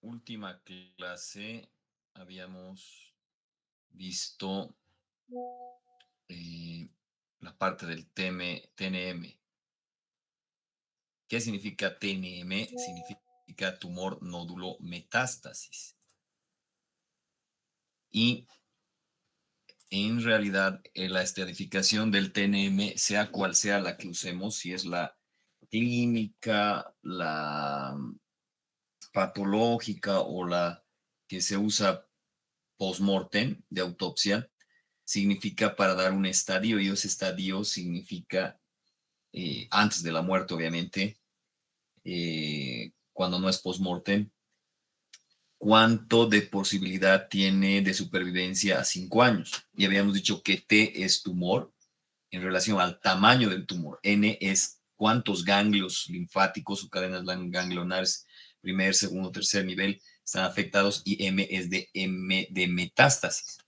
última clase habíamos visto eh, la parte del TNM. ¿Qué significa TNM? Significa tumor nódulo metástasis. Y en realidad la estratificación del TNM, sea cual sea la que usemos, si es la clínica, la patológica o la que se usa post-mortem de autopsia, significa para dar un estadio, y ese estadio significa antes de la muerte, obviamente, cuando no es post-mortem, cuánto de posibilidad tiene de supervivencia a 5 años. Y habíamos dicho que T es tumor en relación al tamaño del tumor. N es cuántos ganglios linfáticos o cadenas ganglionares, primer, segundo, tercer nivel, están afectados, y M es de metástasis.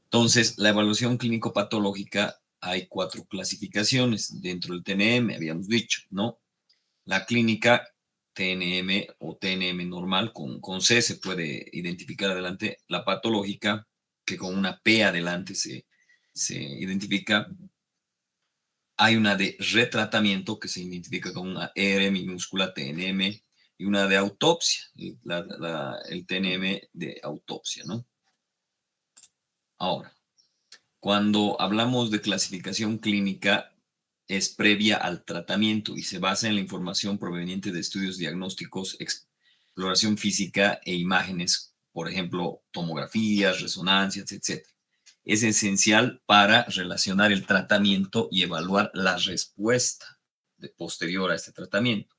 Entonces, la evaluación clínico-patológica, hay 4 clasificaciones dentro del TNM, habíamos dicho, ¿no? La clínica, TNM o TNM normal, con C se puede identificar adelante. La patológica, que con una P adelante se identifica. Hay una de retratamiento, que se identifica con una R minúscula, TNM, y una de autopsia, el TNM de autopsia, ¿no? Ahora, cuando hablamos de clasificación clínica, es previa al tratamiento y se basa en la información proveniente de estudios diagnósticos, exploración física e imágenes, por ejemplo, tomografías, resonancias, etc. Es esencial para relacionar el tratamiento y evaluar la respuesta posterior a este tratamiento.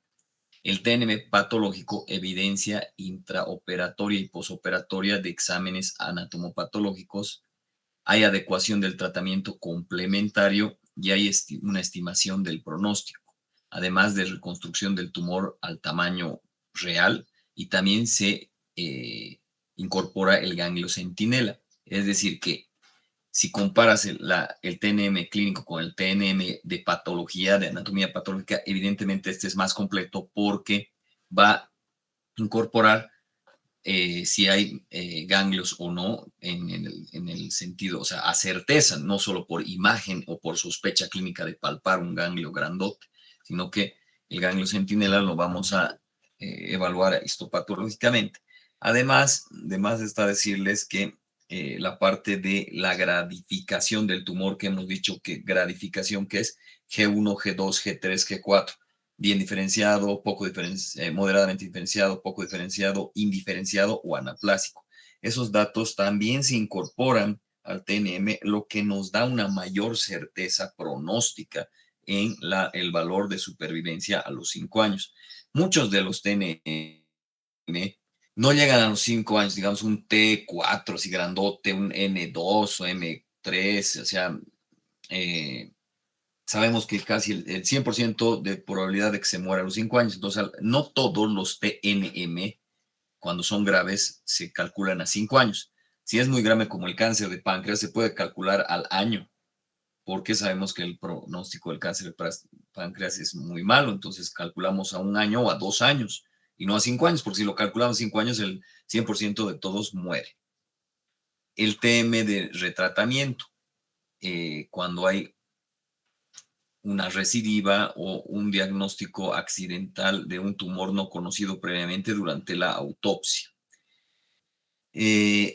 El TNM patológico, evidencia intraoperatoria y posoperatoria de exámenes anatomopatológicos. Hay adecuación del tratamiento complementario y hay una estimación del pronóstico, además de reconstrucción del tumor al tamaño real, y también se incorpora el ganglio centinela. Es decir, que si comparas el TNM clínico con el TNM de patología, de anatomía patológica, evidentemente este es más completo porque va a incorporar si hay ganglios o no en el sentido, o sea, a certeza, no solo por imagen o por sospecha clínica de palpar un ganglio grandote, sino que el ganglio centinela lo vamos a evaluar histopatológicamente. Además, de más está decirles que la parte de la gradificación del tumor, que hemos dicho que gradificación, que es G1, G2, G3, G4, bien diferenciado, moderadamente diferenciado, poco diferenciado, indiferenciado o anaplásico. Esos datos también se incorporan al TNM, lo que nos da una mayor certeza pronóstica en el valor de supervivencia a los 5 años. Muchos de los TNM no llegan a los 5 años, digamos un T4, así grandote, un N2 o M3, o sea, sabemos que casi el 100% de probabilidad de que se muera a los 5 años. Entonces, no todos los TNM, cuando son graves, se calculan a 5 años. Si es muy grave como el cáncer de páncreas, se puede calcular al año, porque sabemos que el pronóstico del cáncer de páncreas es muy malo. Entonces, calculamos a 1 año o a 2 años y no a 5 años, porque si lo calculamos a 5 años, el 100% de todos muere. El TM de retratamiento, cuando hay una recidiva o un diagnóstico accidental de un tumor no conocido previamente durante la autopsia.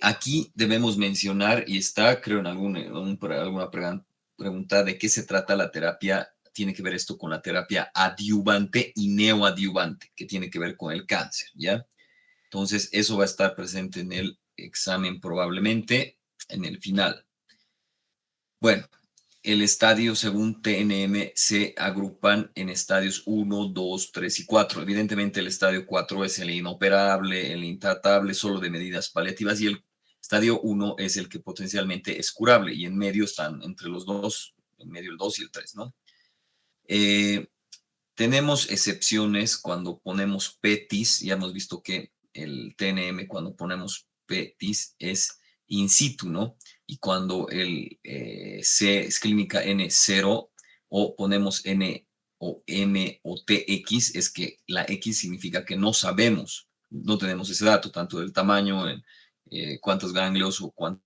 Aquí debemos mencionar, y está, creo, en alguna pregunta de qué se trata la terapia. Tiene que ver esto con la terapia adyuvante y neoadyuvante, que tiene que ver con el cáncer, ¿ya? Entonces, eso va a estar presente en el examen probablemente en el final. Bueno, el estadio según TNM se agrupan en estadios 1, 2, 3 y 4. Evidentemente el estadio 4 es el inoperable, el intratable, solo de medidas paliativas, y el estadio 1 es el que potencialmente es curable, y en medio están entre los dos, en medio el 2 y el 3, ¿no? Tenemos excepciones cuando ponemos PETIS. Ya hemos visto que el TNM, cuando ponemos PETIS, es in situ, ¿no? Y cuando el C es clínica N0 o ponemos N o M o TX, es que la X significa que no sabemos no tenemos ese dato, tanto del tamaño, en, cuántos ganglios o cuánto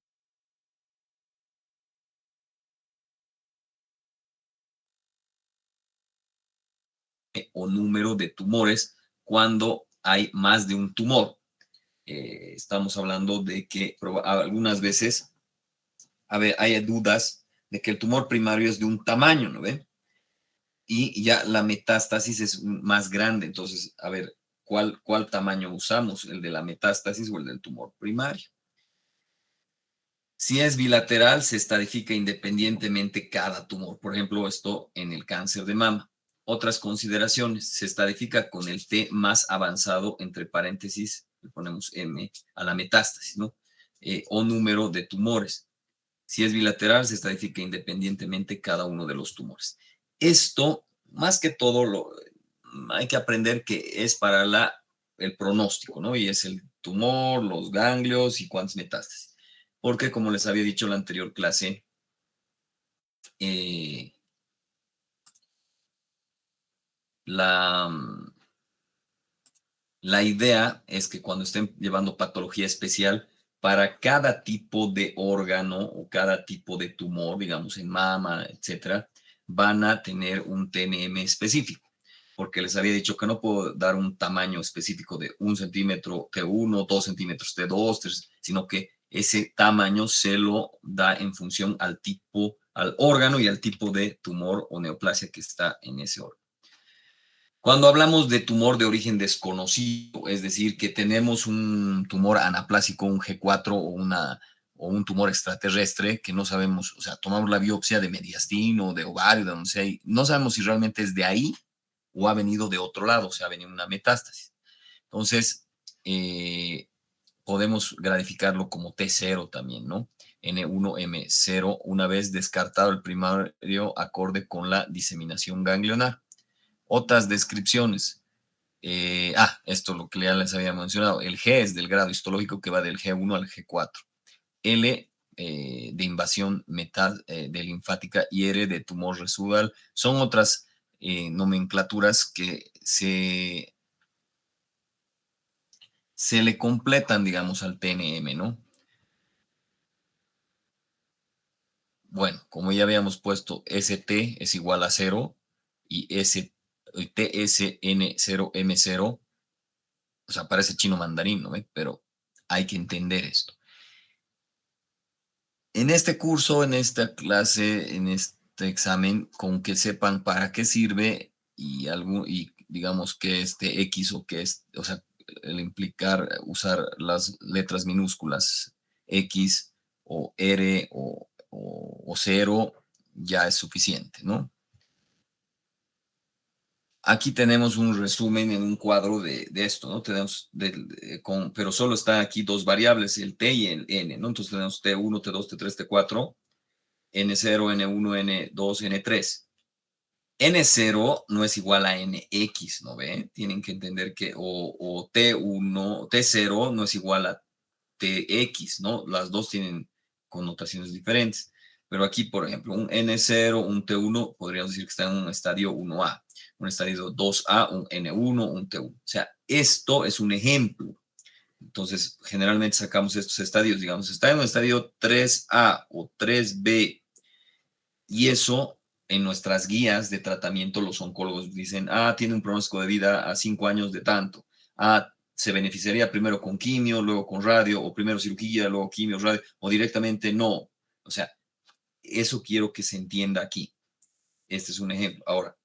o número de tumores cuando hay más de un tumor. Estamos hablando de que algunas veces hay dudas de que el tumor primario es de un tamaño, ¿no ven? Y ya la metástasis es más grande. Entonces, a ver, ¿cuál tamaño usamos? ¿El de la metástasis o el del tumor primario? Si es bilateral, se estadifica independientemente cada tumor. Por ejemplo, esto en el cáncer de mama. Otras consideraciones, se estadifica con el T más avanzado, entre paréntesis, le ponemos M, a la metástasis, ¿no? O número de tumores. Si es bilateral, se estadifica independientemente cada uno de los tumores. Esto, más que todo, hay que aprender que es para el pronóstico, ¿no? Y es el tumor, los ganglios y cuántas metástasis. Porque, como les había dicho en la anterior clase, eh, la, la idea es que cuando estén llevando patología especial, para cada tipo de órgano o cada tipo de tumor, digamos en mama, etcétera, van a tener un TNM específico, porque les había dicho que no puedo dar un tamaño específico de 1 centímetro T1, 2 centímetros T2, 3, sino que ese tamaño se lo da en función al tipo, al órgano y al tipo de tumor o neoplasia que está en ese órgano. Cuando hablamos de tumor de origen desconocido, es decir, que tenemos un tumor anaplásico, un G4 o un tumor extraterrestre que no sabemos, o sea, tomamos la biopsia de mediastino o de ovario, de donde sea, y no sabemos si realmente es de ahí o ha venido de otro lado, o sea, ha venido una metástasis. Entonces, eh, podemos gratificarlo como T0 también, ¿no? N1M0, una vez descartado el primario acorde con la diseminación ganglionar. Otras descripciones. Esto lo que ya les había mencionado. El G es del grado histológico que va del G1 al G4. L de invasión de linfática y R de tumor residual. Son otras nomenclaturas que se le completan, digamos, al TNM, ¿no? Bueno, como ya habíamos puesto, ST es igual a 0 y TSN0M0, o sea, parece chino mandarín, ¿no? Pero hay que entender esto. En este curso, en esta clase, en este examen, con que sepan para qué sirve y digamos que este X o que es, o sea, el implicar usar las letras minúsculas X o R o 0 ya es suficiente, ¿no? Aquí tenemos un resumen en un cuadro de esto, ¿no? Tenemos, pero solo están aquí dos variables, el t y el n, ¿no? Entonces tenemos T1, T2, T3, T4, N0, N1, N2, N3. N0 no es igual a NX, ¿no ve? Tienen que entender que, o T1, T0 no es igual a TX, ¿no? Las dos tienen connotaciones diferentes. Pero aquí, por ejemplo, un N0, un T1, podríamos decir que está en un estadio 1A, un estadio 2A, un N1, un T1. O sea, esto es un ejemplo. Entonces, generalmente sacamos estos estadios, digamos, está en un estadio 3A o 3B, y eso en nuestras guías de tratamiento los oncólogos dicen, tiene un pronóstico de vida a 5 años de tanto, se beneficiaría primero con quimio, luego con radio, o primero cirugía, luego quimio, radio, o directamente no. O sea, eso quiero que se entienda aquí. Este es un ejemplo. Ahora,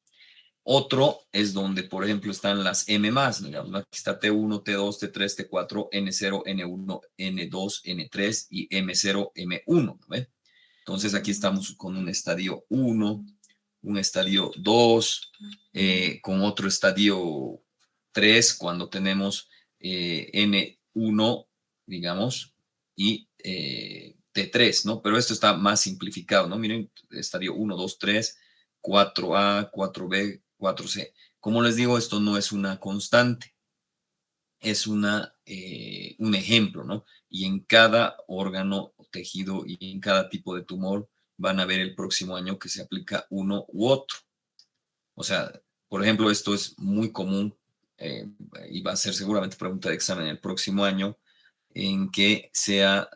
otro es donde, por ejemplo, están las M más, digamos, aquí está T1, T2, T3, T4, N0, N1, N2, N3 y M0, M1, ¿no? Entonces aquí estamos con un estadio 1, un estadio 2, con otro estadio 3 cuando tenemos N1, digamos, y T3, ¿no? Pero esto está más simplificado, ¿no? Miren, estadio 1, 2, 3, 4A, 4B, 4C. Como les digo, esto no es una constante, es un ejemplo, ¿no? Y en cada órgano, tejido y en cada tipo de tumor van a ver el próximo año que se aplica uno u otro. O sea, por ejemplo, esto es muy común y va a ser seguramente pregunta de examen el próximo año, en que sea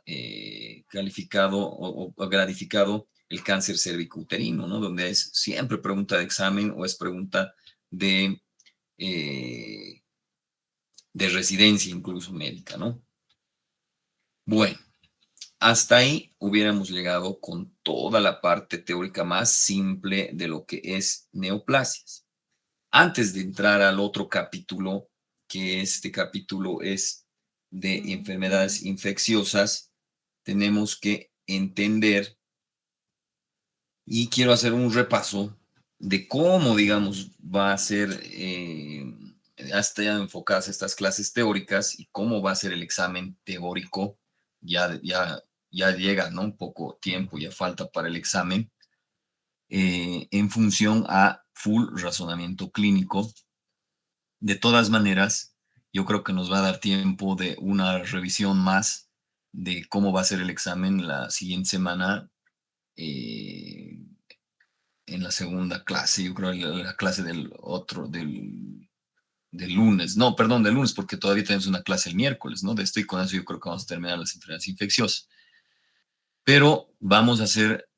calificado o gratificado el cáncer cervicouterino, ¿no? Donde es siempre pregunta de examen o es pregunta de, eh, de residencia, incluso médica, ¿no? Bueno, hasta ahí hubiéramos llegado con toda la parte teórica más simple de lo que es neoplasias. Antes de entrar al otro capítulo, que este capítulo es de enfermedades infecciosas, tenemos que entender y quiero hacer un repaso de cómo, digamos, va a ser hasta ya enfocadas estas clases teóricas y cómo va a ser el examen teórico. Ya llega, ¿no? Un poco tiempo, ya falta para el examen, en función a full razonamiento clínico. De todas maneras, yo creo que nos va a dar tiempo de una revisión más de cómo va a ser el examen la siguiente semana, eh, en la segunda clase, yo creo la clase del lunes, no, perdón, del lunes, porque todavía tenemos una clase el miércoles, ¿no? De esto y con eso yo creo que vamos a terminar las enfermedades infecciosas. Pero vamos a hacer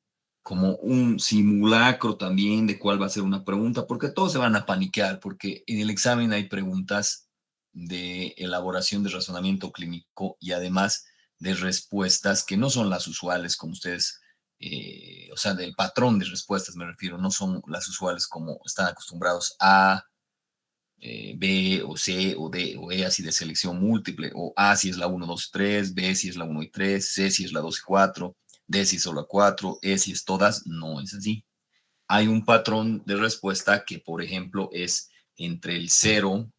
como un simulacro también de cuál va a ser una pregunta, porque todos se van a paniquear, porque en el examen hay preguntas de elaboración de razonamiento clínico y además de respuestas que no son las usuales, como ustedes, o sea, del patrón de respuestas me refiero, no son las usuales como están acostumbrados a B o C o D o E así de selección múltiple, o A si es la 1, 2, 3, B si es la 1 y 3, C si es la 2 y 4, D si es solo la 4, E si es todas, no es así. Hay un patrón de respuesta que, por ejemplo, es entre el 0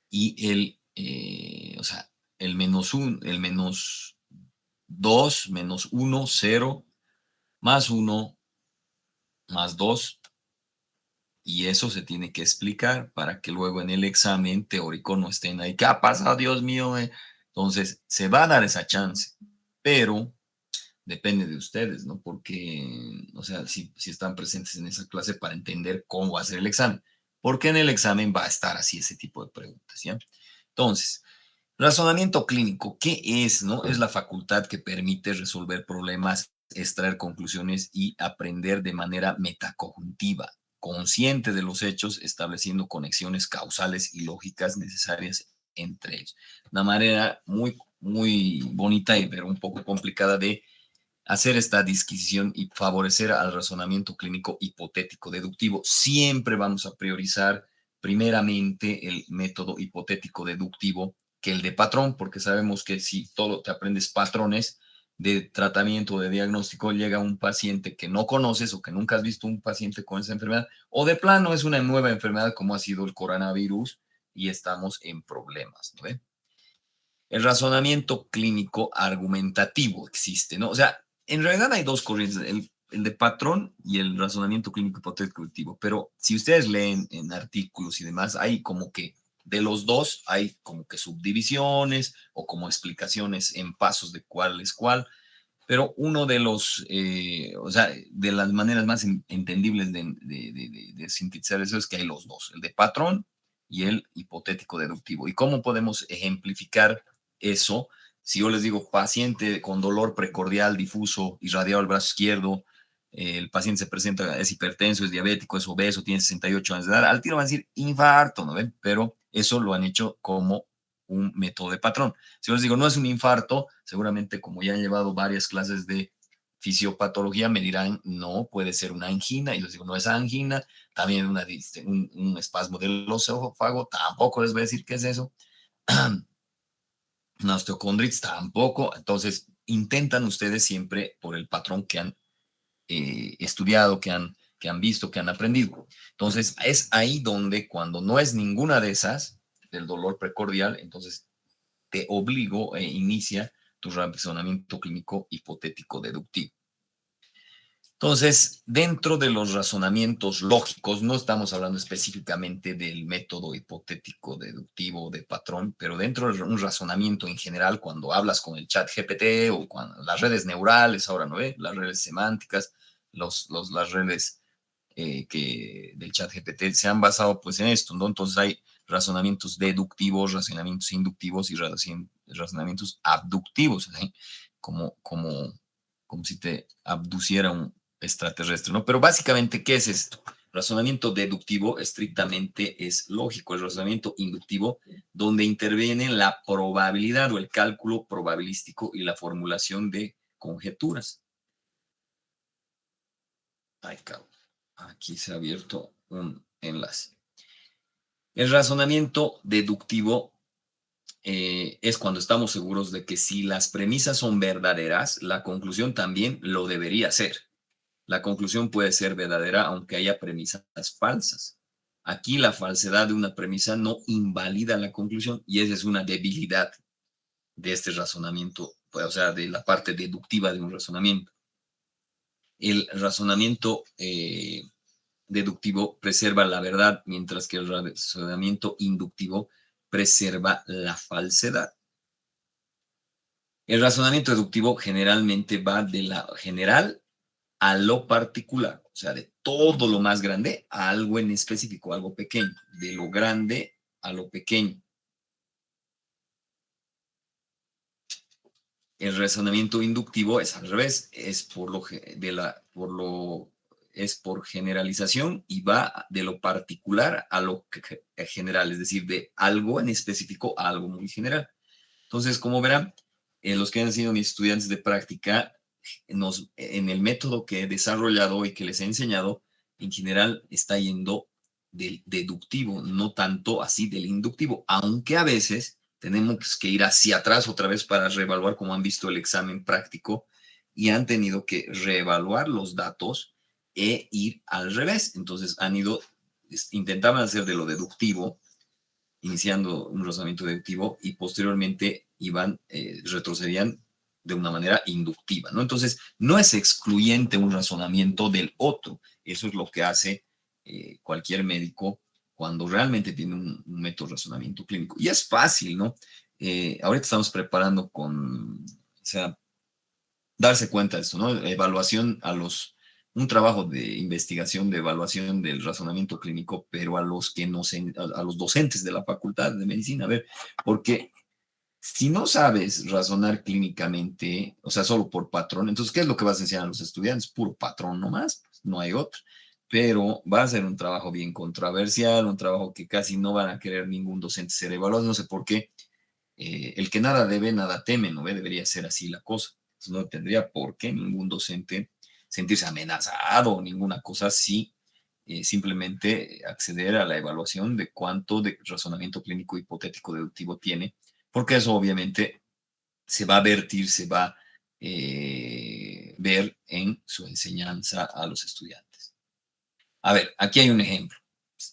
y o sea, el menos 1, el menos 2, menos 1, 0, más 1, más 2, y eso se tiene que explicar para que luego en el examen teórico no estén ahí. ¿Qué ha pasado, Dios mío? Entonces, se va a dar esa chance, pero depende de ustedes, ¿no? Porque, o sea, si están presentes en esa clase para entender cómo va a ser el examen. Porque en el examen va a estar así ese tipo de preguntas, ¿ya? Entonces, razonamiento clínico, ¿qué es, no? Es la facultad que permite resolver problemas, extraer conclusiones y aprender de manera metacognitiva, consciente de los hechos, estableciendo conexiones causales y lógicas necesarias entre ellos. Una manera muy, muy bonita y pero un poco complicada de hacer esta disquisición y favorecer al razonamiento clínico hipotético deductivo. Siempre vamos a priorizar primeramente el método hipotético deductivo que el de patrón, porque sabemos que si todo te aprendes patrones de tratamiento o de diagnóstico, llega un paciente que no conoces o que nunca has visto un paciente con esa enfermedad, o de plano es una nueva enfermedad como ha sido el coronavirus y estamos en problemas, ¿no? El razonamiento clínico argumentativo existe, ¿no? O sea, en realidad hay dos corrientes, el de patrón y el razonamiento clínico hipotético deductivo, pero si ustedes leen en artículos y demás, hay como que de los dos hay como que subdivisiones o como explicaciones en pasos de cuál es cuál, pero uno de los, o sea, de las maneras más entendibles de sintetizar eso es que hay los dos, el de patrón y el hipotético deductivo. ¿Y cómo podemos ejemplificar eso? Si yo les digo paciente con dolor precordial difuso irradiado al brazo izquierdo, el paciente se presenta, es hipertenso, es diabético, es obeso, tiene 68 años de edad, al tiro van a decir infarto, ¿no ven? Pero eso lo han hecho como un método de patrón. Si yo les digo, no es un infarto, seguramente como ya han llevado varias clases de fisiopatología, me dirán, no, puede ser una angina, y les digo, no es angina, también un espasmo del esófago, tampoco les voy a decir qué es eso, una osteocondritis, tampoco, entonces intentan ustedes siempre por el patrón que han estudiado, que han visto, que han aprendido. Entonces, es ahí donde cuando no es ninguna de esas, del dolor precordial, entonces te obligo e inicia tu razonamiento clínico hipotético deductivo. Entonces, dentro de los razonamientos lógicos, no estamos hablando específicamente del método hipotético deductivo de patrón, pero dentro de un razonamiento en general, cuando hablas con el chat GPT o con las redes neurales, ahora no ve, las redes semánticas, las redes que del chat GPT se han basado pues en esto, ¿no? Entonces hay razonamientos deductivos, razonamientos inductivos y razonamientos abductivos, ¿sí? como, como, como si te abduciera un extraterrestre, ¿no? Pero básicamente, ¿qué es esto? Razonamiento deductivo estrictamente es lógico. El razonamiento inductivo, donde interviene la probabilidad o el cálculo probabilístico y la formulación de conjeturas. Ay, cabrón. Aquí se ha abierto un enlace. El razonamiento deductivo es cuando estamos seguros de que si las premisas son verdaderas, la conclusión también lo debería ser. La conclusión puede ser verdadera aunque haya premisas falsas. Aquí la falsedad de una premisa no invalida la conclusión y esa es una debilidad de este razonamiento, o sea, de la parte deductiva de un razonamiento. El razonamiento deductivo preserva la verdad, mientras que el razonamiento inductivo preserva la falsedad. El razonamiento deductivo generalmente va de la general a lo particular, o sea, de todo lo más grande a algo en específico, algo pequeño, de lo grande a lo pequeño. El razonamiento inductivo es al revés, es es por generalización y va de lo particular a lo general, es decir, de algo en específico a algo muy general. Entonces, como verán, los que han sido mis estudiantes de práctica, en el método que he desarrollado y que les he enseñado, en general está yendo del deductivo, no tanto así del inductivo, aunque a veces tenemos que ir hacia atrás otra vez para reevaluar, como han visto el examen práctico, y han tenido que reevaluar los datos e ir al revés. Entonces intentaban hacer de lo deductivo, iniciando un razonamiento deductivo y posteriormente retrocedían de una manera inductiva, ¿no? Entonces, no es excluyente un razonamiento del otro. Eso es lo que hace cualquier médico cuando realmente tiene un método de razonamiento clínico. Y es fácil, ¿no? Ahorita estamos preparando o sea, darse cuenta de esto, ¿no? Evaluación un trabajo de investigación, de evaluación del razonamiento clínico, pero a los que a los docentes de la Facultad de Medicina, a ver, porque si no sabes razonar clínicamente, o sea, solo por patrón, entonces, ¿qué es lo que vas a enseñar a los estudiantes? Puro patrón nomás, no hay otro. Pero va a ser un trabajo bien controversial, un trabajo que casi no van a querer ningún docente ser evaluado, no sé por qué. El que nada debe, nada teme, ¿no ve? Debería ser así la cosa. Entonces, no tendría por qué ningún docente sentirse amenazado o ninguna cosa así, simplemente acceder a la evaluación de cuánto de razonamiento clínico hipotético deductivo tiene, porque eso obviamente se va a vertir, se va a ver en su enseñanza a los estudiantes. A ver, aquí hay un ejemplo.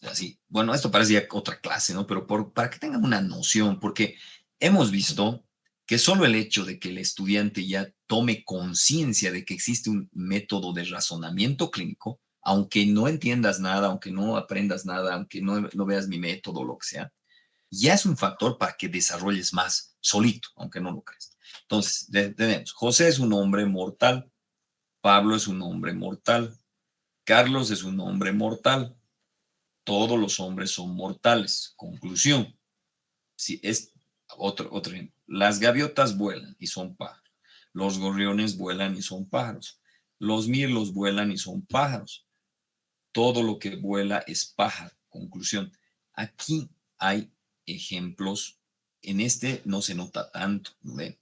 Así, bueno, esto parecía otra clase, ¿no? Pero para que tengan una noción, porque hemos visto que solo el hecho de que el estudiante ya tome conciencia de que existe un método de razonamiento clínico, aunque no entiendas nada, aunque no aprendas nada, aunque no veas mi método, lo que sea, ya es un factor para que desarrolles más solito, aunque no lo creas. Entonces, tenemos, José es un hombre mortal, Pablo es un hombre mortal, Carlos es un hombre mortal, todos los hombres son mortales. Conclusión. Si es otro ejemplo. Las gaviotas vuelan y son pájaros. Los gorriones vuelan y son pájaros. Los mirlos vuelan y son pájaros. Todo lo que vuela es pájaro. Conclusión. Aquí hay ejemplos. En este no se nota tanto, ¿ve?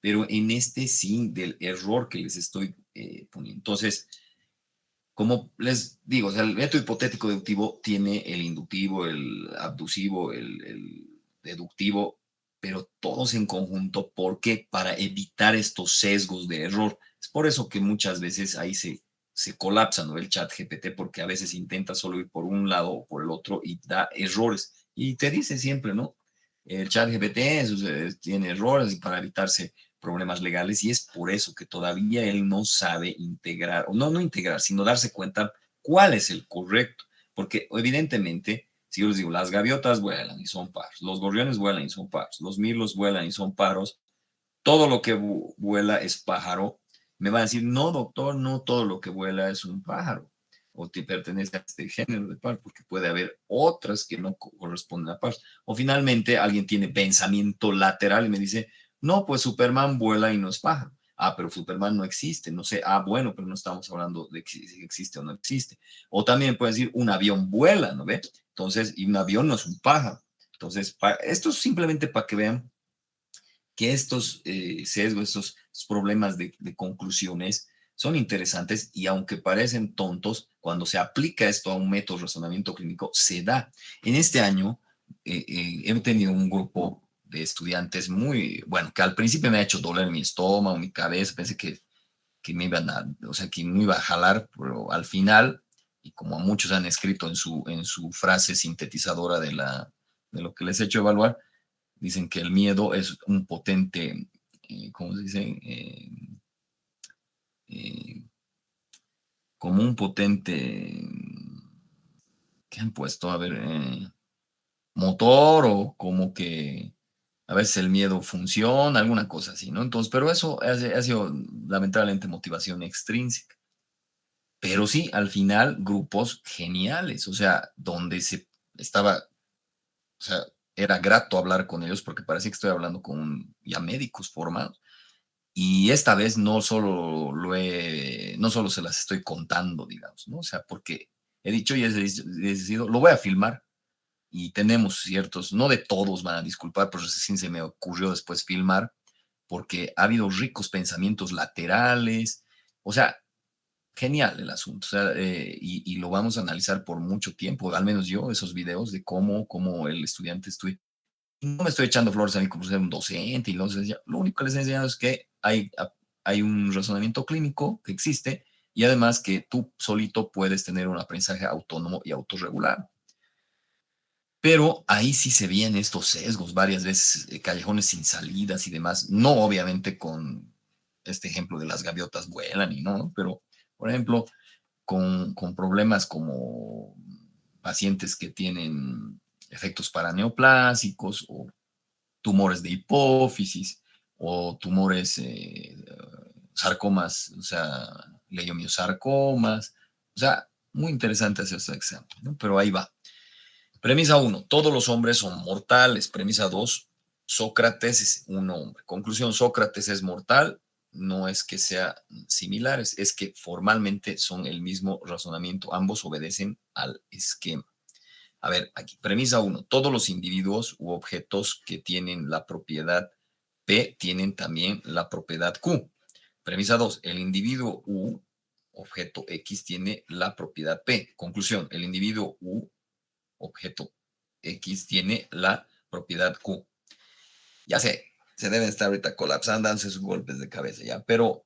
Pero en este sí, del error que les estoy poniendo. Entonces, como les digo, o sea, el método hipotético deductivo tiene el inductivo, el abducivo, el deductivo, pero todos en conjunto, porque para evitar estos sesgos de error. Es por eso que muchas veces ahí se colapsa, ¿no? El chat GPT, porque a veces intenta solo ir por un lado o por el otro y da errores. Y te dice siempre, ¿no? El chat GPT tiene errores y para evitarse problemas legales y es por eso que todavía él no sabe integrar, o no integrar, sino darse cuenta cuál es el correcto. Porque evidentemente, si yo les digo, las gaviotas vuelan y son pájaros, los gorriones vuelan y son pájaros, los mirlos vuelan y son pájaros, todo lo que vuela es pájaro, me van a decir, no, doctor, no todo lo que vuela es un pájaro. o te pertenece a este género de par, porque puede haber otras que no corresponden a par. O finalmente alguien tiene pensamiento lateral y me dice, no, pues Superman vuela y no es pájaro. Ah, pero Superman no existe, no sé. Ah, bueno, pero no estamos hablando de si existe o no existe. O también puede decir, un avión vuela, ¿no ve? Entonces, y un avión no es un pájaro. Entonces, esto es simplemente para que vean que estos sesgos, estos problemas de conclusiones son interesantes y aunque parecen tontos, cuando se aplica esto a un método de razonamiento clínico, se da. En este año he tenido un grupo de estudiantes muy, bueno, que al principio me ha hecho doler mi estómago, mi cabeza, pensé que me iban a, o sea, que me iba a jalar, pero al final, y como muchos han escrito en su frase sintetizadora de lo que les he hecho evaluar, dicen que el miedo es un potente, ¿cómo se dice? Eh, como un potente, ¿qué han puesto? A ver, motor o como que a veces el miedo funciona, alguna cosa así, ¿no? Entonces, pero eso ha sido lamentablemente motivación extrínseca. Pero sí, al final, grupos geniales, o sea, donde se estaba, o sea, era grato hablar con ellos porque parece que estoy hablando con ya médicos formados. Y esta vez no solo se las estoy contando, digamos, ¿no? O sea, porque he dicho y he decidido, lo voy a filmar y tenemos ciertos, no de todos van a disculpar, pero recién se me ocurrió después filmar, porque ha habido ricos pensamientos laterales, o sea, genial el asunto, o sea, y lo vamos a analizar por mucho tiempo, al menos yo, esos videos de cómo el estudiante estudia. No me estoy echando flores a mí como ser un docente y no sé, lo único que les he enseñado es que hay un razonamiento clínico que existe y además que tú solito puedes tener un aprendizaje autónomo y autorregular. Pero ahí sí se vienen estos sesgos, varias veces callejones sin salidas y demás, no obviamente con este ejemplo de las gaviotas vuelan y no, pero por ejemplo, con problemas como pacientes que tienen efectos paraneoplásicos o tumores de hipófisis o tumores, sarcomas, o sea, leiomiosarcomas, o sea, muy interesante hacer este examen, ¿no? Pero ahí va. Premisa uno, todos los hombres son mortales. Premisa 2, Sócrates es un hombre. Conclusión, Sócrates es mortal. No es que sean similares, es que formalmente son el mismo razonamiento. Ambos obedecen al esquema. A ver, aquí, premisa uno, todos los individuos u objetos que tienen la propiedad P tienen también la propiedad Q. Premisa 2, el individuo U, objeto X, tiene la propiedad P. Conclusión, el individuo U, objeto X, tiene la propiedad Q. Ya sé, se deben estar ahorita colapsando, dándose sus golpes de cabeza ya, pero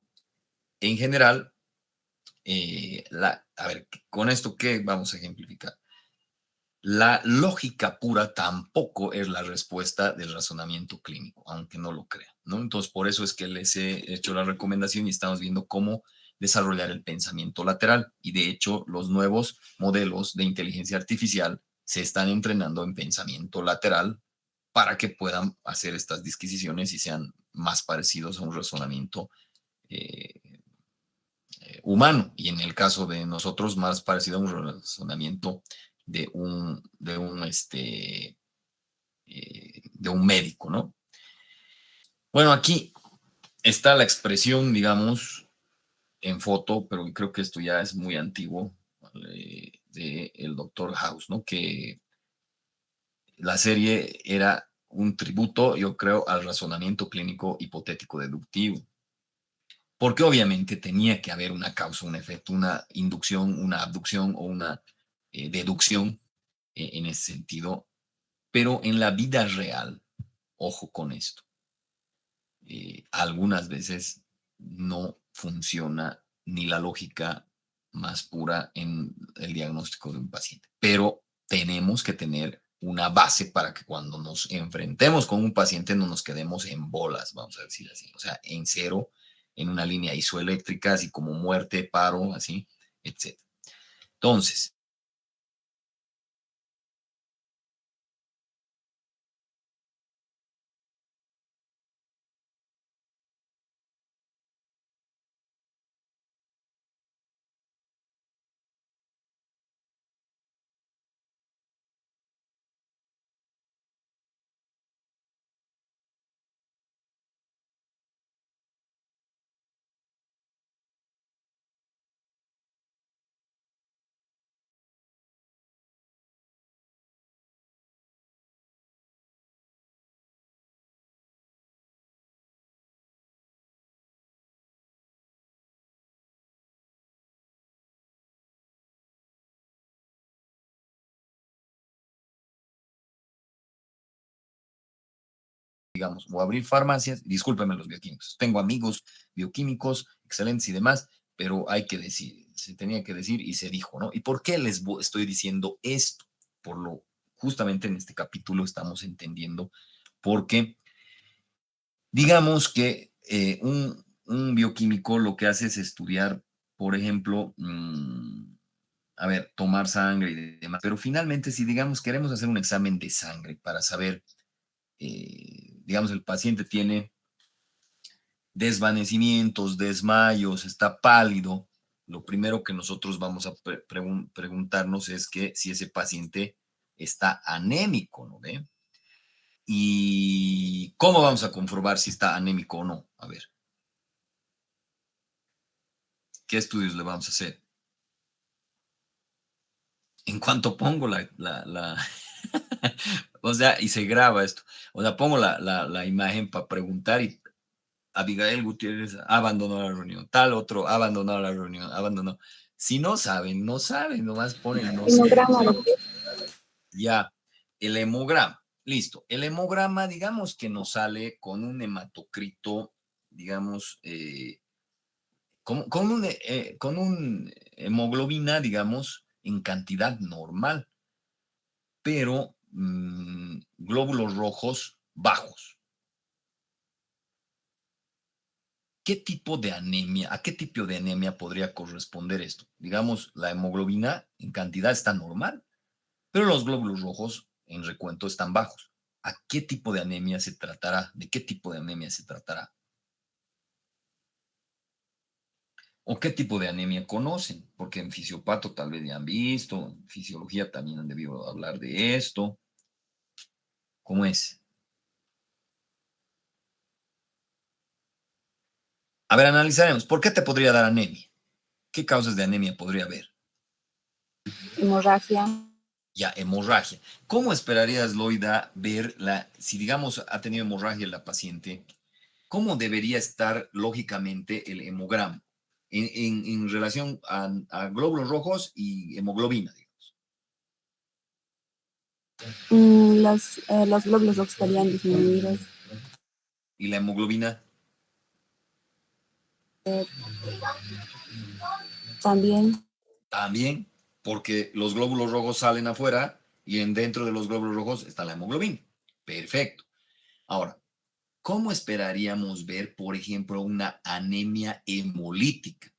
en general, a ver, con esto, ¿qué vamos a ejemplificar? La lógica pura tampoco es la respuesta del razonamiento clínico, aunque no lo crean, ¿no? Entonces, por eso es que les he hecho la recomendación y estamos viendo cómo desarrollar el pensamiento lateral. Y de hecho, los nuevos modelos de inteligencia artificial se están entrenando en pensamiento lateral para que puedan hacer estas disquisiciones y sean más parecidos a un razonamiento eh, humano. Y en el caso de nosotros, más parecido a un razonamiento de un médico, ¿no? Bueno, aquí está la expresión, digamos, en foto, pero creo que esto ya es muy antiguo, del doctor House, ¿no? Que la serie era un tributo, yo creo, al razonamiento clínico hipotético deductivo, porque obviamente tenía que haber una causa, un efecto, una inducción, una abducción o una deducción en ese sentido, pero en la vida real, ojo con esto, algunas veces no funciona ni la lógica más pura en el diagnóstico de un paciente, pero tenemos que tener una base para que cuando nos enfrentemos con un paciente no nos quedemos en bolas, vamos a decir así, o sea, en cero, en una línea isoeléctrica, así como muerte, paro, así, etc. Entonces, digamos, o abrir farmacias, discúlpenme los bioquímicos, tengo amigos bioquímicos excelentes y demás, pero hay que decir, se tenía que decir y se dijo, ¿no? ¿Y por qué les estoy diciendo esto? Por lo, justamente en este capítulo estamos entendiendo por qué, digamos que un bioquímico lo que hace es estudiar, por ejemplo, a ver, tomar sangre y demás, pero finalmente si, digamos, queremos hacer un examen de sangre para saber, digamos, el paciente tiene desvanecimientos, desmayos, está pálido, lo primero que nosotros vamos a preguntarnos es que si ese paciente está anémico, ¿no ve? ¿Y cómo vamos a comprobar si está anémico o no? A ver, ¿qué estudios le vamos a hacer? En cuanto pongo o sea, y se graba esto, o sea, pongo la imagen para preguntar y Abigail Gutiérrez abandonó la reunión, tal otro abandonó la reunión, abandonó. Si no saben, no saben, nomás ponen no sé. Hemograma, Ya, el hemograma, listo. El hemograma, digamos que nos sale con un hematocrito, digamos, con un hemoglobina, digamos, en cantidad normal, pero glóbulos rojos bajos. ¿Qué tipo de anemia, a qué tipo de anemia podría corresponder esto? Digamos, la hemoglobina en cantidad está normal, pero los glóbulos rojos en recuento están bajos. ¿A qué tipo de anemia se tratará? ¿De qué tipo de anemia se tratará? ¿O qué tipo de anemia conocen? Porque en fisiopato tal vez ya han visto, en fisiología también han debido hablar de esto. ¿Cómo es? A ver, analizaremos. ¿Por qué te podría dar anemia? ¿Qué causas de anemia podría haber? hemorragia. Ya, hemorragia. ¿Cómo esperarías, Loida, ver si digamos ha tenido hemorragia la paciente, cómo debería estar lógicamente el hemograma en relación a glóbulos rojos y hemoglobina, digamos? Los glóbulos rojos estarían disminuidos. ¿Y la hemoglobina? Eh, También. También, porque los glóbulos rojos salen afuera y dentro de los glóbulos rojos está la hemoglobina. Perfecto. Ahora, ¿cómo esperaríamos ver, por ejemplo, una anemia hemolítica?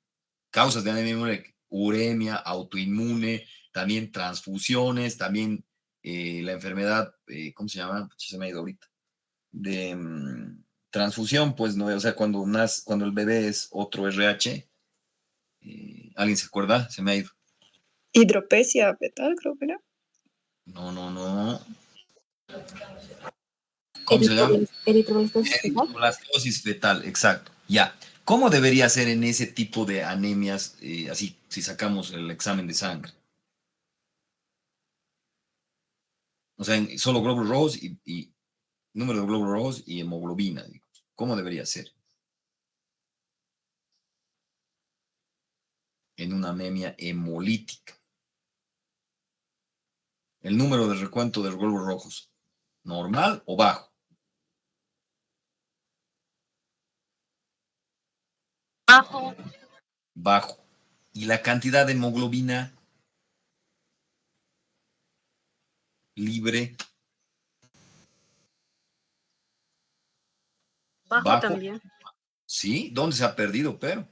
Causas de anemia hemolítica: uremia, autoinmune, también transfusiones, también la enfermedad, ¿cómo se llama? Se me ha ido ahorita. De transfusión, pues, no, o sea, cuando el bebé es otro RH, ¿alguien se acuerda? Se me ha ido. Hidropesia fetal, creo que era. No, no, no. ¿Cómo se llama? Eritroblastosis fetal. Eritroblastosis fetal, exacto. Ya. ¿Cómo debería ser en ese tipo de anemias, así, si sacamos el examen de sangre? O sea, solo glóbulos rojos y número de glóbulos rojos y hemoglobina, digamos. ¿Cómo debería ser en una anemia hemolítica? El número de recuento de glóbulos rojos, ¿normal o bajo? Bajo. Bajo. ¿Y la cantidad de hemoglobina libre? Bajo Bajo. también. Sí, ¿dónde se ha perdido, pero?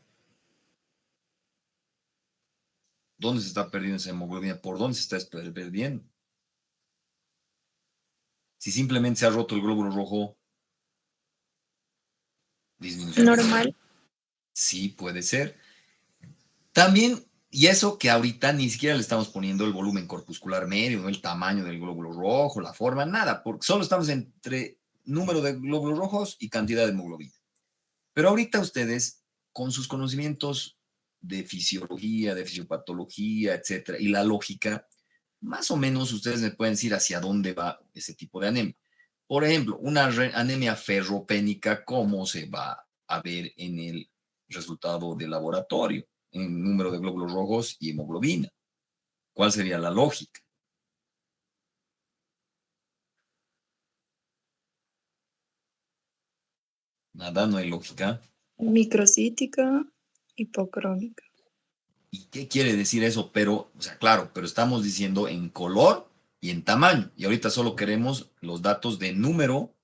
¿Dónde se está perdiendo esa hemoglobina? ¿Por dónde se está perdiendo? Si simplemente se ha roto el glóbulo rojo, disminución. Normal. Sí, puede ser. También, y eso que ahorita ni siquiera le estamos poniendo el volumen corpuscular medio, ¿no? El tamaño del glóbulo rojo, la forma, nada, porque solo estamos entre número de glóbulos rojos y cantidad de hemoglobina. Pero ahorita ustedes, con sus conocimientos de fisiología, de fisiopatología, etcétera, y la lógica, más o menos ustedes me pueden decir hacia dónde va ese tipo de anemia. Por ejemplo, una anemia ferropénica, ¿cómo se va a ver en el resultado de laboratorio? En número de glóbulos rojos y hemoglobina. ¿Cuál sería la lógica? Nada, no hay lógica. Microcítica, hipocrómica. ¿Y qué quiere decir eso? Pero, o sea, claro, pero estamos diciendo en color y en tamaño. Y ahorita solo queremos los datos de número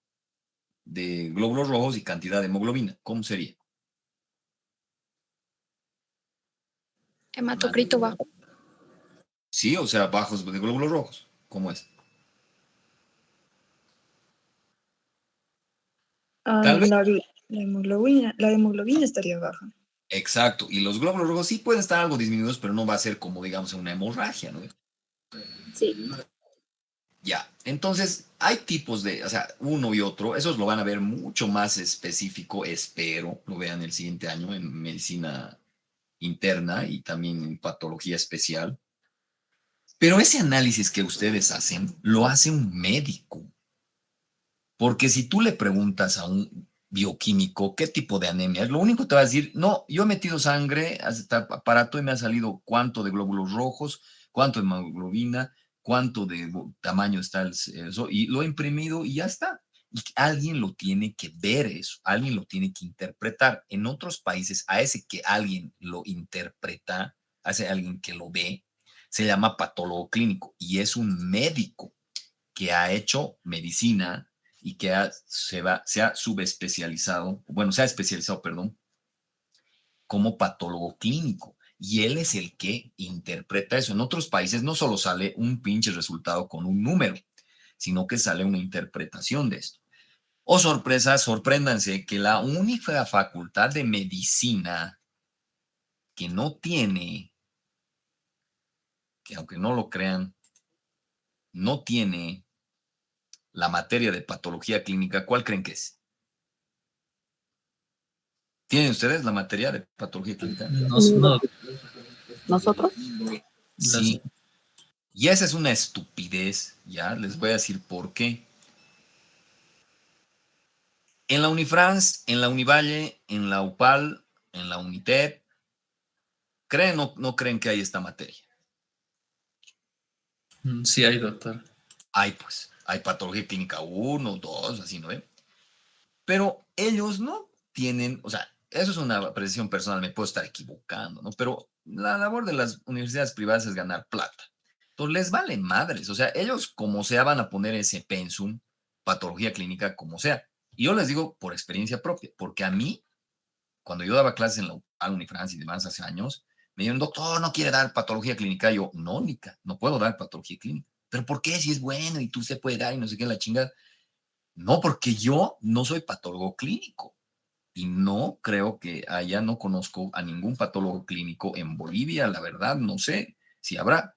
de glóbulos rojos y cantidad de hemoglobina. ¿Cómo sería? Hematocrito bajo. Sí, o sea, bajos de glóbulos rojos. ¿Cómo es? Tal vez. La hemoglobina estaría baja. Exacto. Y los glóbulos rojos sí pueden estar algo disminuidos, pero no va a ser como, digamos, una hemorragia, ¿no? Sí. Ya. Entonces, hay tipos de, o sea, uno y otro. Esos lo van a ver mucho más específico, espero, lo vean el siguiente año en medicina interna y también en patología especial. Pero ese análisis que ustedes hacen, lo hace un médico. Porque si tú le preguntas a un bioquímico qué tipo de anemia es, lo único que te va a decir, no, yo he metido sangre a este aparato y me ha salido cuánto de glóbulos rojos, cuánto de hemoglobina, cuánto de tamaño está eso, y lo he imprimido y ya está. Y alguien lo tiene que ver eso, alguien lo tiene que interpretar. En otros países, a ese que alguien lo interpreta, a ese alguien que lo ve, se llama patólogo clínico y es un médico que ha hecho medicina y que se ha subespecializado, bueno, se ha especializado, perdón, como patólogo clínico. Y él es el que interpreta eso. En otros países no solo sale un pinche resultado con un número, sino que sale una interpretación de esto. Oh, sorpresa, sorpréndanse que la única facultad de medicina que no tiene, que aunque no lo crean, no tiene la materia de patología clínica, ¿cuál creen que es? ¿Tienen ustedes la materia de patología clínica? No, ¿Nosotros? Sí. Y esa es una estupidez, ya les voy a decir por qué. En la Unifrance, en la Univalle, en la UPAL, en la UNITED, ¿creen o no creen que hay esta materia? sí hay, doctor. Hay pues, hay patología clínica 1, 2, así, ¿no ve? Pero ellos no tienen, o sea, eso es una apreciación personal, me puedo estar equivocando, ¿no? Pero la labor de las universidades privadas es ganar plata. Entonces les vale madres, o sea, ellos como sea van a poner ese pensum, patología clínica como sea. Y yo les digo por experiencia propia, porque a mí, cuando yo daba clases en la Unifrance y demás hace años, me dijeron, doctor, ¿no quiere dar patología clínica? Y yo, no, Nica, no puedo dar patología clínica. ¿Pero por qué? Si es bueno y tú se puede dar y no sé qué, la chingada. No, porque yo no soy patólogo clínico y no creo que haya, no conozco a ningún patólogo clínico en Bolivia, la verdad, no sé si habrá.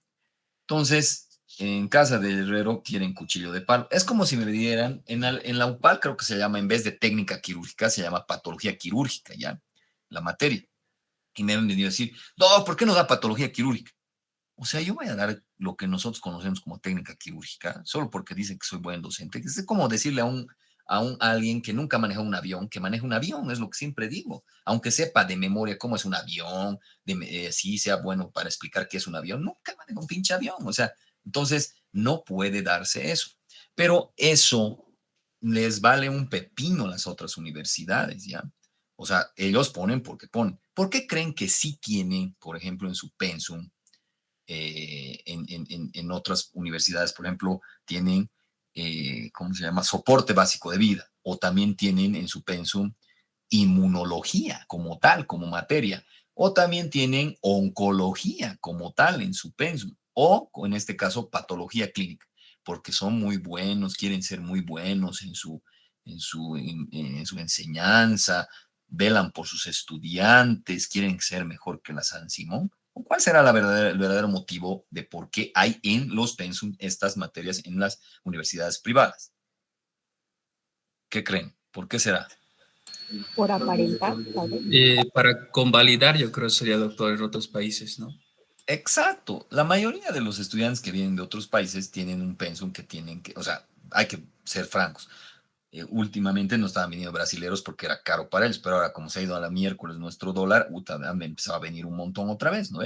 Entonces, en casa de Herrero quieren cuchillo de palo. Es como si me dieran, en la UPAL creo que se llama, en vez de técnica quirúrgica, se llama patología quirúrgica, ya, la materia. Y me han venido a decir, no, ¿por qué no da patología quirúrgica? O sea, yo voy a dar lo que nosotros conocemos como técnica quirúrgica, solo porque dicen que soy buen docente. Es como decirle a alguien que nunca maneja un avión, que maneja un avión, es lo que siempre digo. Aunque sepa de memoria cómo es un avión, sí sea bueno para explicar qué es un avión, nunca maneja un pinche avión. O sea, entonces no puede darse eso. Pero eso les vale un pepino a las otras universidades, ¿ya? O sea, ellos ponen porque ponen. ¿Por qué creen que sí tienen, por ejemplo, en su pensum, en otras universidades, por ejemplo, tienen, ¿cómo se llama? Soporte básico de vida, o también tienen en su pensum inmunología como tal, como materia, o también tienen oncología como tal en su pensum, o en este caso patología clínica, porque son muy buenos, quieren ser muy buenos en su enseñanza, velan por sus estudiantes, quieren ser mejor que la San Simón. ¿Cuál será el verdadero motivo de por qué hay en los pensum estas materias en las universidades privadas? ¿Qué creen? ¿Por qué será? Por aparentar, tal vez. Para convalidar, yo creo sería doctor en otros países, ¿no? Exacto. La mayoría de los estudiantes que vienen de otros países tienen un pensum que tienen que, o sea, hay que ser francos. Últimamente no estaban viniendo brasileros porque era caro para ellos, pero ahora como se ha ido a la miércoles nuestro dólar, me empezaba a venir un montón otra vez, ¿no?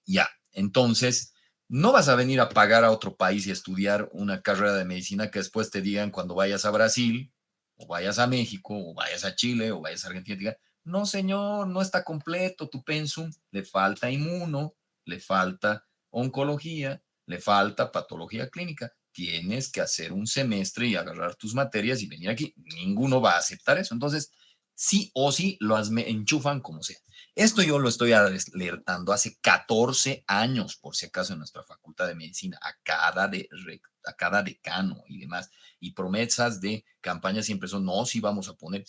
Ya, entonces, no vas a venir a pagar a otro país y estudiar una carrera de medicina que después te digan cuando vayas a Brasil, o vayas a México, o vayas a Chile, o vayas a Argentina, y diga, no señor, no está completo tu pensum, le falta inmuno, le falta oncología, le falta patología clínica, tienes que hacer un semestre y agarrar tus materias y venir aquí. Ninguno va a aceptar eso. Entonces, sí o sí lo enchufan como sea. Esto yo lo estoy alertando hace 14 años, por si acaso, en nuestra Facultad de Medicina, a cada decano y demás. Y promesas de campaña siempre son, no, sí vamos a poner.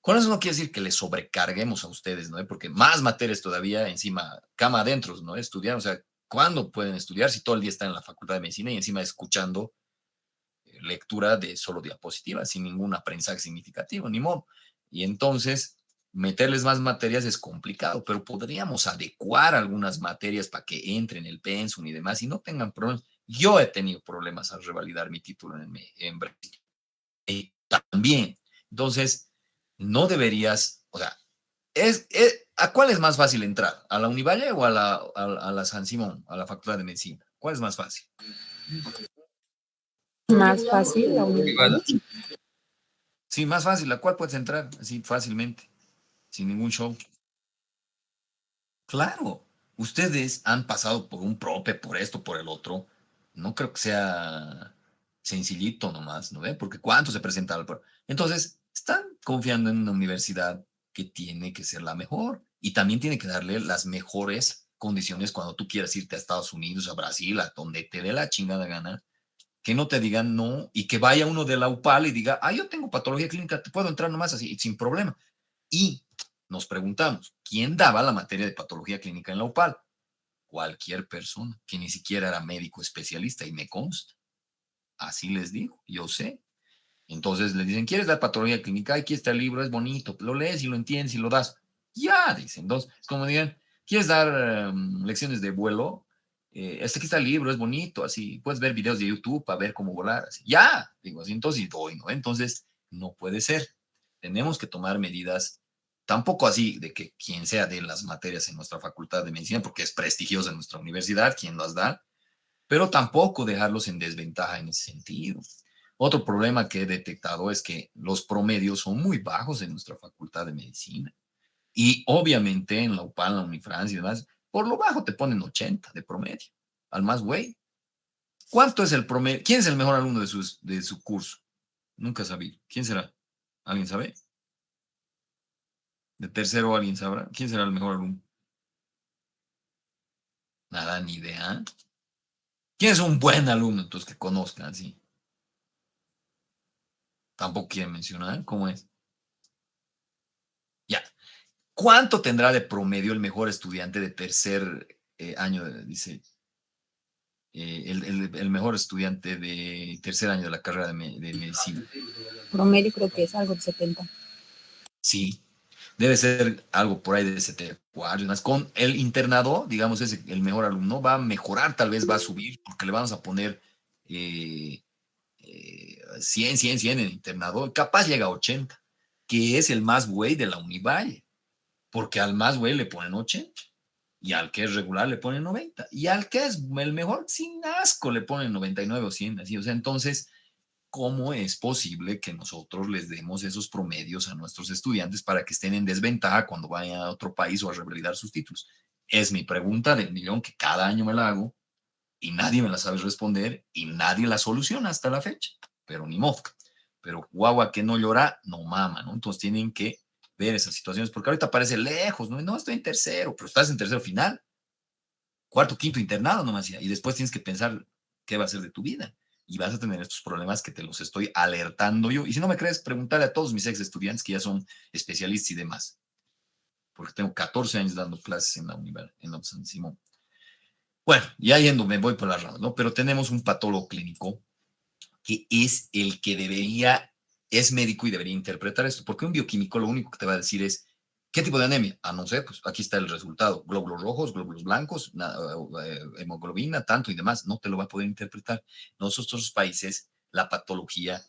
Con eso no quiere decir que les sobrecarguemos a ustedes, ¿no? Porque más materias todavía encima, cama adentro, ¿no? Estudiar, o sea, ¿cuándo pueden estudiar si todo el día están en la Facultad de Medicina y encima escuchando lectura de solo diapositivas, sin ningún aprendizaje significativo, ni modo? Y entonces, meterles más materias es complicado, pero podríamos adecuar algunas materias para que entren el pensum y demás y no tengan problemas. Yo he tenido problemas al revalidar mi título en Brasil. También. Entonces, no deberías, o sea, ¿a cuál es más fácil entrar? ¿A la Univalle o a la San Simón, a la Facultad de Medicina? ¿Cuál es más fácil? Más fácil la Univalle. Sí, más fácil. ¿A cuál puedes entrar así fácilmente, sin ningún show? Claro, ustedes han pasado por un prope, por esto, por el otro. No creo que sea sencillito nomás, ¿no ve? Porque ¿cuánto se presenta al prope? Entonces, están confiando en una universidad que tiene que ser la mejor y también tiene que darle las mejores condiciones cuando tú quieras irte a Estados Unidos, a Brasil, a donde te dé la chingada gana, que no te digan no y que vaya uno de la UPAL y diga, yo tengo patología clínica, te puedo entrar nomás así, sin problema. Y nos preguntamos, ¿quién daba la materia de patología clínica en la UPAL? Cualquier persona, que ni siquiera era médico especialista, y me consta. Así les digo, yo sé. Entonces le dicen, ¿quieres dar patología clínica? Aquí está el libro, es bonito, lo lees y lo entiendes y lo das. Ya, dicen. Entonces, es como digan, ¿quieres dar lecciones de vuelo? Aquí está el libro, es bonito, así, puedes ver videos de YouTube para ver cómo volar. Así. Ya, digo así, entonces doy, ¿no? Entonces, no puede ser. Tenemos que tomar medidas, tampoco así de que quien sea de las materias en nuestra facultad de medicina, porque es prestigiosa en nuestra universidad, quien las da, pero tampoco dejarlos en desventaja en ese sentido. Otro problema que he detectado es que los promedios son muy bajos en nuestra facultad de medicina. Y obviamente en la UPAL, en la Unifrancia y demás, por lo bajo te ponen 80 de promedio, al más güey. ¿Cuánto es el promedio? ¿Quién es el mejor alumno de su curso? Nunca sabí. ¿Quién será? ¿Alguien sabe? ¿De tercero alguien sabrá? ¿Quién será el mejor alumno? Nada, ni idea. ¿Quién es un buen alumno entonces que conozcan así? Tampoco quieren mencionar cómo es. Ya. ¿Cuánto tendrá de promedio el mejor estudiante de tercer año? Dice, el mejor estudiante de tercer año de la carrera de medicina. Promedio creo que es algo de 70. Sí, debe ser algo por ahí de 74. Con el internado, digamos, el mejor alumno va a mejorar, tal vez va a subir, porque le vamos a poner 100, 100, 100 en internado. Capaz llega a 80, que es el más güey de la Univalle, porque al más güey le ponen 80. Y al que es regular le ponen 90. Y al que es el mejor, sin asco, le ponen 99 o 100. Así. O sea, entonces, ¿cómo es posible que nosotros les demos esos promedios a nuestros estudiantes para que estén en desventaja cuando vayan a otro país o a revalidar sus títulos? Es mi pregunta del millón que cada año me la hago y nadie me la sabe responder y nadie la soluciona hasta la fecha. Pero ni modo. Pero guagua que no llora, no mama, ¿no? Entonces tienen que ver esas situaciones, porque ahorita parece lejos, ¿no? No, estoy en tercero, pero estás en tercero final, cuarto, quinto internado nomás ya, y después tienes que pensar qué va a ser de tu vida, y vas a tener estos problemas que te los estoy alertando yo, y si no me crees, pregúntale a todos mis ex estudiantes que ya son especialistas y demás, porque tengo 14 años dando clases en la universidad, en la San Simón. Bueno, ya yendo, me voy por la rama, ¿no? Pero tenemos un patólogo clínico que es el que es médico y debería interpretar esto, porque un bioquímico lo único que te va a decir es, ¿qué tipo de anemia? No sé, pues aquí está el resultado, glóbulos rojos, glóbulos blancos, hemoglobina, tanto y demás, no te lo va a poder interpretar. En nosotros países, la patología,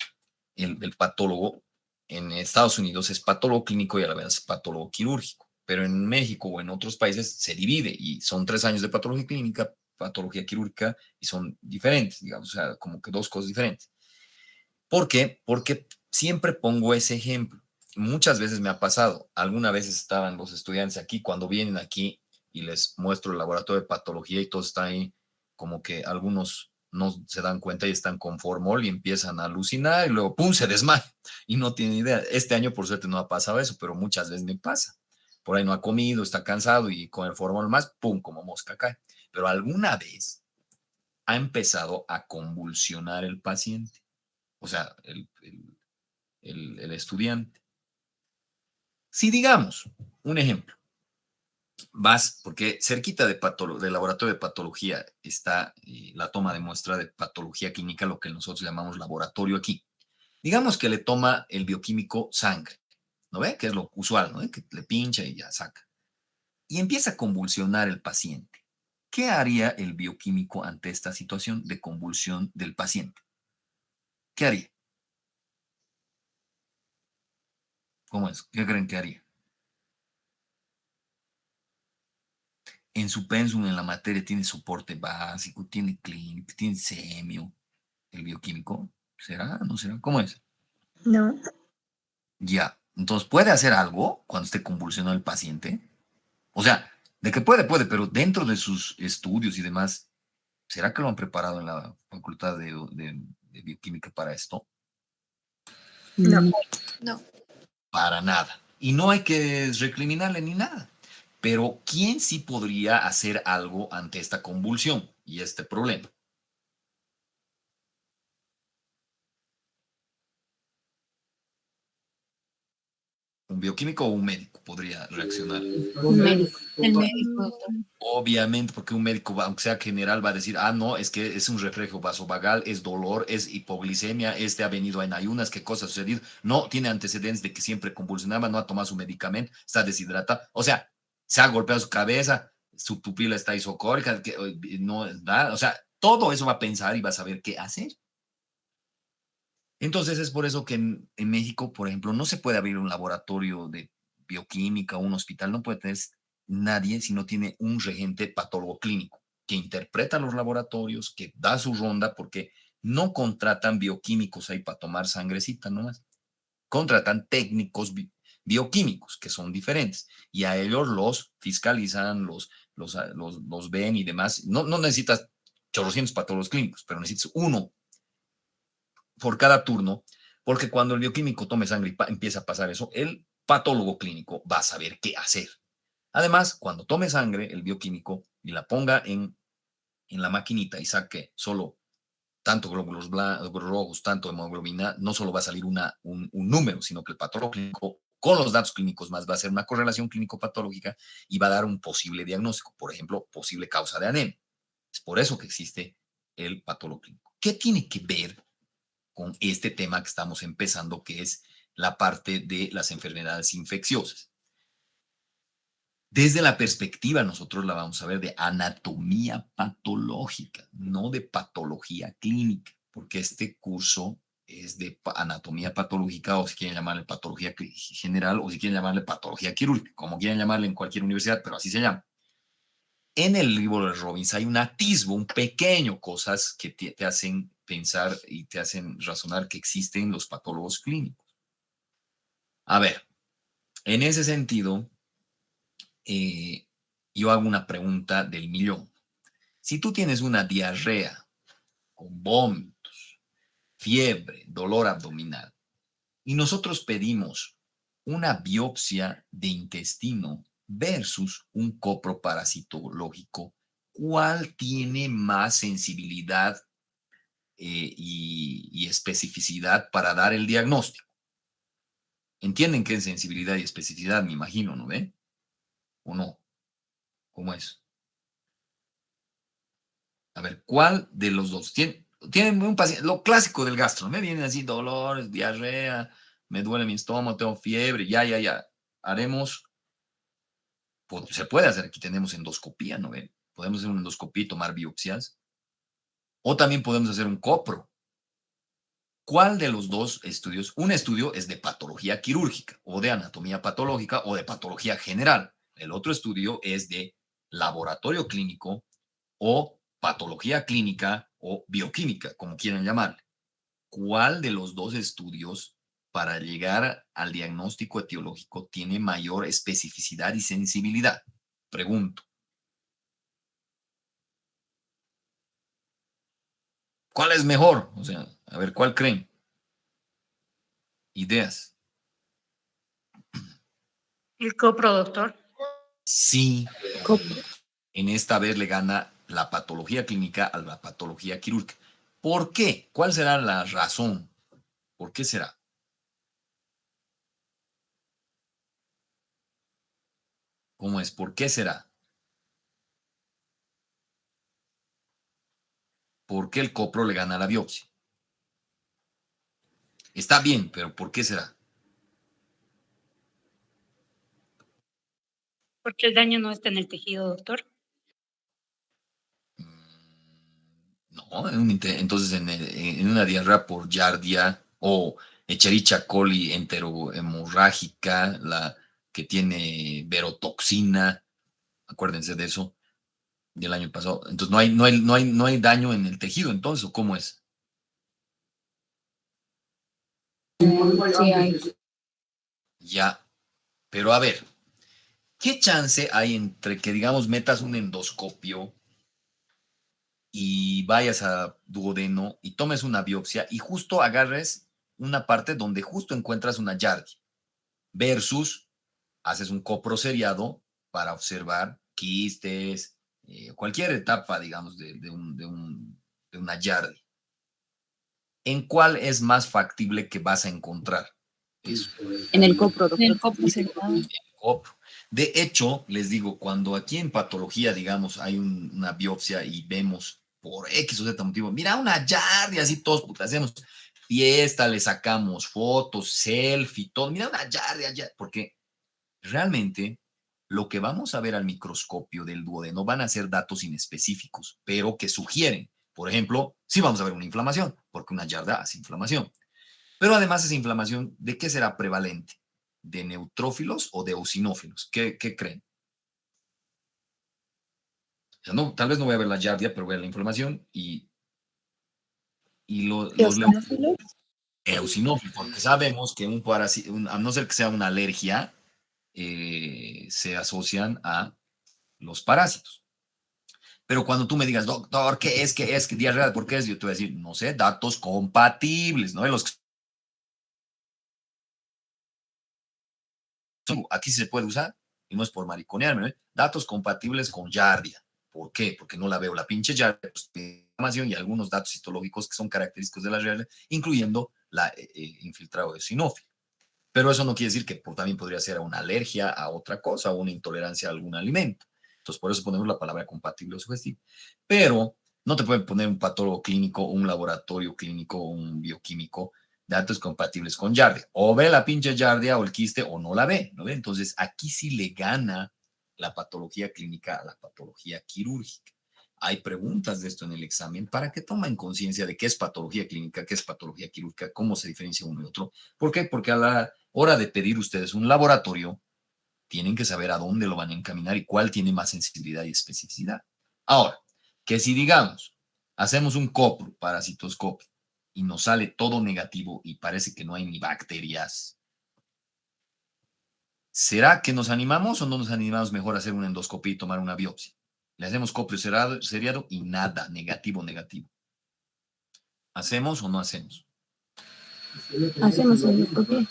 el patólogo en Estados Unidos es patólogo clínico y a la vez patólogo quirúrgico, pero en México o en otros países se divide y son 3 años de patología clínica, patología quirúrgica y son diferentes, digamos, o sea, como que dos cosas diferentes. ¿Por qué? Porque Siempre pongo ese ejemplo. Muchas veces me ha pasado. Algunas veces estaban los estudiantes aquí, cuando vienen aquí y les muestro el laboratorio de patología y todos están ahí, como que algunos no se dan cuenta y están con formol y empiezan a alucinar y luego, ¡pum!, se desmayan y no tienen idea. Este año, por suerte, no ha pasado eso, pero muchas veces me pasa. Por ahí no ha comido, está cansado y con el formol más, ¡pum!, como mosca cae. Pero alguna vez ha empezado a convulsionar el paciente, o sea, el estudiante. Si digamos, un ejemplo, vas, porque cerquita del laboratorio de patología está la toma de muestra de patología clínica, lo que nosotros llamamos laboratorio aquí. Digamos que le toma el bioquímico sangre, ¿no ve? Que es lo usual, ¿no ve? Que le pincha y ya saca. Y empieza a convulsionar el paciente. ¿Qué haría el bioquímico ante esta situación de convulsión del paciente? ¿Qué haría? ¿Cómo es? ¿Qué creen que haría? En su pensum en la materia tiene soporte básico, tiene clínico, tiene semio, el bioquímico. ¿Será? ¿No será? ¿Cómo es? No, Ya. Entonces, ¿puede hacer algo cuando esté convulsionado el paciente? O sea, de que puede, pero dentro de sus estudios y demás, ¿será que lo han preparado en la facultad de bioquímica para esto? no. No. Para nada. Y no hay que recriminarle ni nada. Pero ¿quién sí podría hacer algo ante esta convulsión y este problema? Un bioquímico o un médico podría reaccionar. Un médico. El médico, doctor. Obviamente, porque un médico, aunque sea general, va a decir, ah, no, es que es un reflejo vasovagal, es dolor, es hipoglicemia, este ha venido en ayunas, qué cosa ha sucedido. No tiene antecedentes de que siempre convulsionaba, no ha tomado su medicamento, está deshidratado. O sea, se ha golpeado su cabeza, su pupila está isocórica, que no es nada. O sea, todo eso va a pensar y va a saber qué hacer. Entonces es por eso que en México, por ejemplo, no se puede abrir un laboratorio de bioquímica o un hospital, no puede tener nadie si no tiene un regente patólogo clínico que interpreta los laboratorios, que da su ronda, porque no contratan bioquímicos ahí para tomar sangrecita nomás. Contratan técnicos bioquímicos que son diferentes y a ellos los fiscalizan, los ven y demás. No necesitas chorrocientos patólogos clínicos, pero necesitas uno por cada turno, porque cuando el bioquímico tome sangre y empieza a pasar eso, el patólogo clínico va a saber qué hacer. Además, cuando tome sangre, el bioquímico y la ponga en la maquinita y saque solo tanto glóbulos rojos, tanto hemoglobina, no solo va a salir un número, sino que el patólogo clínico, con los datos clínicos más, va a hacer una correlación clínico-patológica y va a dar un posible diagnóstico, por ejemplo, posible causa de anemia. Es por eso que existe el patólogo clínico. ¿Qué tiene que ver con este tema que estamos empezando, que es la parte de las enfermedades infecciosas? Desde la perspectiva, nosotros la vamos a ver de anatomía patológica, no de patología clínica, porque este curso es de anatomía patológica, o si quieren llamarle patología general, o si quieren llamarle patología quirúrgica, como quieran llamarle en cualquier universidad, pero así se llama. En el libro de Robbins hay un atisbo, un pequeño, cosas que te hacen pensar y te hacen razonar que existen los patólogos clínicos. A ver, en ese sentido, yo hago una pregunta del millón. Si tú tienes una diarrea con vómitos, fiebre, dolor abdominal, y nosotros pedimos una biopsia de intestino versus un coproparasitológico, ¿cuál tiene más sensibilidad y especificidad para dar el diagnóstico? ¿Entienden qué es sensibilidad y especificidad? Me imagino, ¿no ve? ¿O no? ¿Cómo es? A ver, ¿cuál de los dos? Tienen un paciente, lo clásico del gastro, me vienen así dolores, diarrea, me duele mi estómago, tengo fiebre, ya. Haremos, se puede hacer, aquí tenemos endoscopía, ¿no ven? Podemos hacer una endoscopía y tomar biopsias. O también podemos hacer un copro. ¿Cuál de los dos estudios? Un estudio es de patología quirúrgica o de anatomía patológica o de patología general. El otro estudio es de laboratorio clínico o patología clínica o bioquímica, como quieran llamarle. ¿Cuál de los dos estudios para llegar al diagnóstico etiológico tiene mayor especificidad y sensibilidad? Pregunto. ¿Cuál es mejor? O sea, a ver, ¿cuál creen? Ideas. El copro, doctor. Sí, Copro. en esta vez le gana la patología clínica a la patología quirúrgica. ¿Por qué? ¿Cuál será la razón? ¿Por qué será? ¿Cómo es? ¿Por qué será? ¿Por qué el copro le gana a la biopsia? Está bien, pero ¿por qué será? Porque el daño no está en el tejido, doctor. No, entonces en una diarrea por giardia o Escherichia coli enterohemorrágica, la que tiene verotoxina, acuérdense de eso, del año pasado. Entonces no hay daño en el tejido, entonces, ¿o cómo es? Sí hay. Ya, pero a ver, ¿qué chance hay entre que, digamos, metas un endoscopio y vayas a duodeno y tomes una biopsia y justo agarres una parte donde justo encuentras una giardia versus haces un coproseriado para observar quistes, cualquier etapa, digamos, de una giardia? ¿En cuál es más factible que vas a encontrar eso? En el copro, doctor. El copro se Copro. De hecho, les digo, cuando aquí en patología, digamos, hay una biopsia y vemos por X o Z motivo, mira una giardia, así todos puta, hacemos fiesta, le sacamos fotos, selfie, todo, mira una giardia, porque realmente lo que vamos a ver al microscopio del duodeno van a ser datos inespecíficos, pero que sugieren, por ejemplo, si vamos a ver una inflamación, porque una giardia hace inflamación. Pero además esa inflamación, ¿de qué será prevalente? ¿De neutrófilos o de eosinófilos? ¿Qué creen? O sea, no, tal vez no voy a ver la giardia, pero voy a ver la inflamación y los ¿Eosinófilos? eosinófilos, porque sabemos que un parásito, a no ser que sea una alergia, se asocian a los parásitos. Pero cuando tú me digas, doctor, ¿qué es? ¿Qué es? ¿Qué diarrea? ¿Por qué es? Yo te voy a decir, no sé, datos compatibles, ¿no? De los que aquí sí se puede usar, y no es por mariconearme, ¿no? Datos compatibles con Yardia. ¿Por qué? Porque no la veo la pinche Yardia, pues, información y algunos datos histológicos que son característicos de la Yardia, incluyendo la infiltrado de sinófilo. Pero eso no quiere decir que también podría ser una alergia a otra cosa o una intolerancia a algún alimento. Entonces, por eso ponemos la palabra compatible o sugestivo. Pero no te pueden poner un patólogo clínico, un laboratorio clínico, un bioquímico, datos compatibles con Yardia. O ve la pinche Yardia o el quiste o no la ve, ¿no ve? Entonces, aquí sí le gana la patología clínica a la patología quirúrgica. Hay preguntas de esto en el examen para que tomen conciencia de qué es patología clínica, qué es patología quirúrgica, cómo se diferencia uno y otro. ¿Por qué? Porque a la hora de pedir ustedes un laboratorio, tienen que saber a dónde lo van a encaminar y cuál tiene más sensibilidad y especificidad. Ahora, que si digamos, hacemos un copro parasitoscopio y nos sale todo negativo y parece que no hay ni bacterias, ¿será que nos animamos o no nos animamos mejor a hacer una endoscopia y tomar una biopsia? Le hacemos copro seriado y nada, negativo, negativo. ¿Hacemos o no hacemos? Hacemos endoscopia.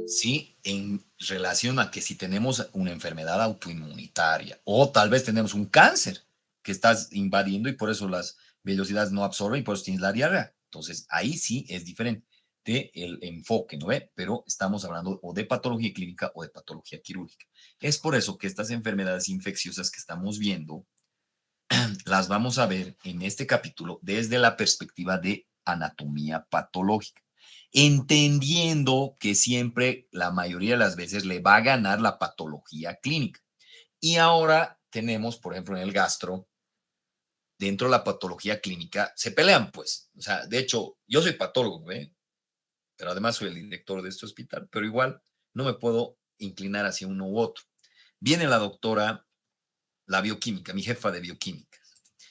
Sí, en relación a que si tenemos una enfermedad autoinmunitaria o tal vez tenemos un cáncer que estás invadiendo y por eso las velocidades no absorben y por eso tienes la diarrea. Entonces, ahí sí es diferente del enfoque, ¿no ve? Pero estamos hablando o de patología clínica o de patología quirúrgica. Es por eso que estas enfermedades infecciosas que estamos viendo las vamos a ver en este capítulo desde la perspectiva de anatomía patológica, entendiendo que siempre, la mayoría de las veces, le va a ganar la patología clínica. Y ahora tenemos, por ejemplo, en el gastro, dentro de la patología clínica, se pelean, pues. O sea, de hecho, yo soy patólogo, ¿eh? Pero además soy el director de este hospital, pero igual no me puedo inclinar hacia uno u otro. Viene la doctora, la bioquímica, mi jefa de bioquímica,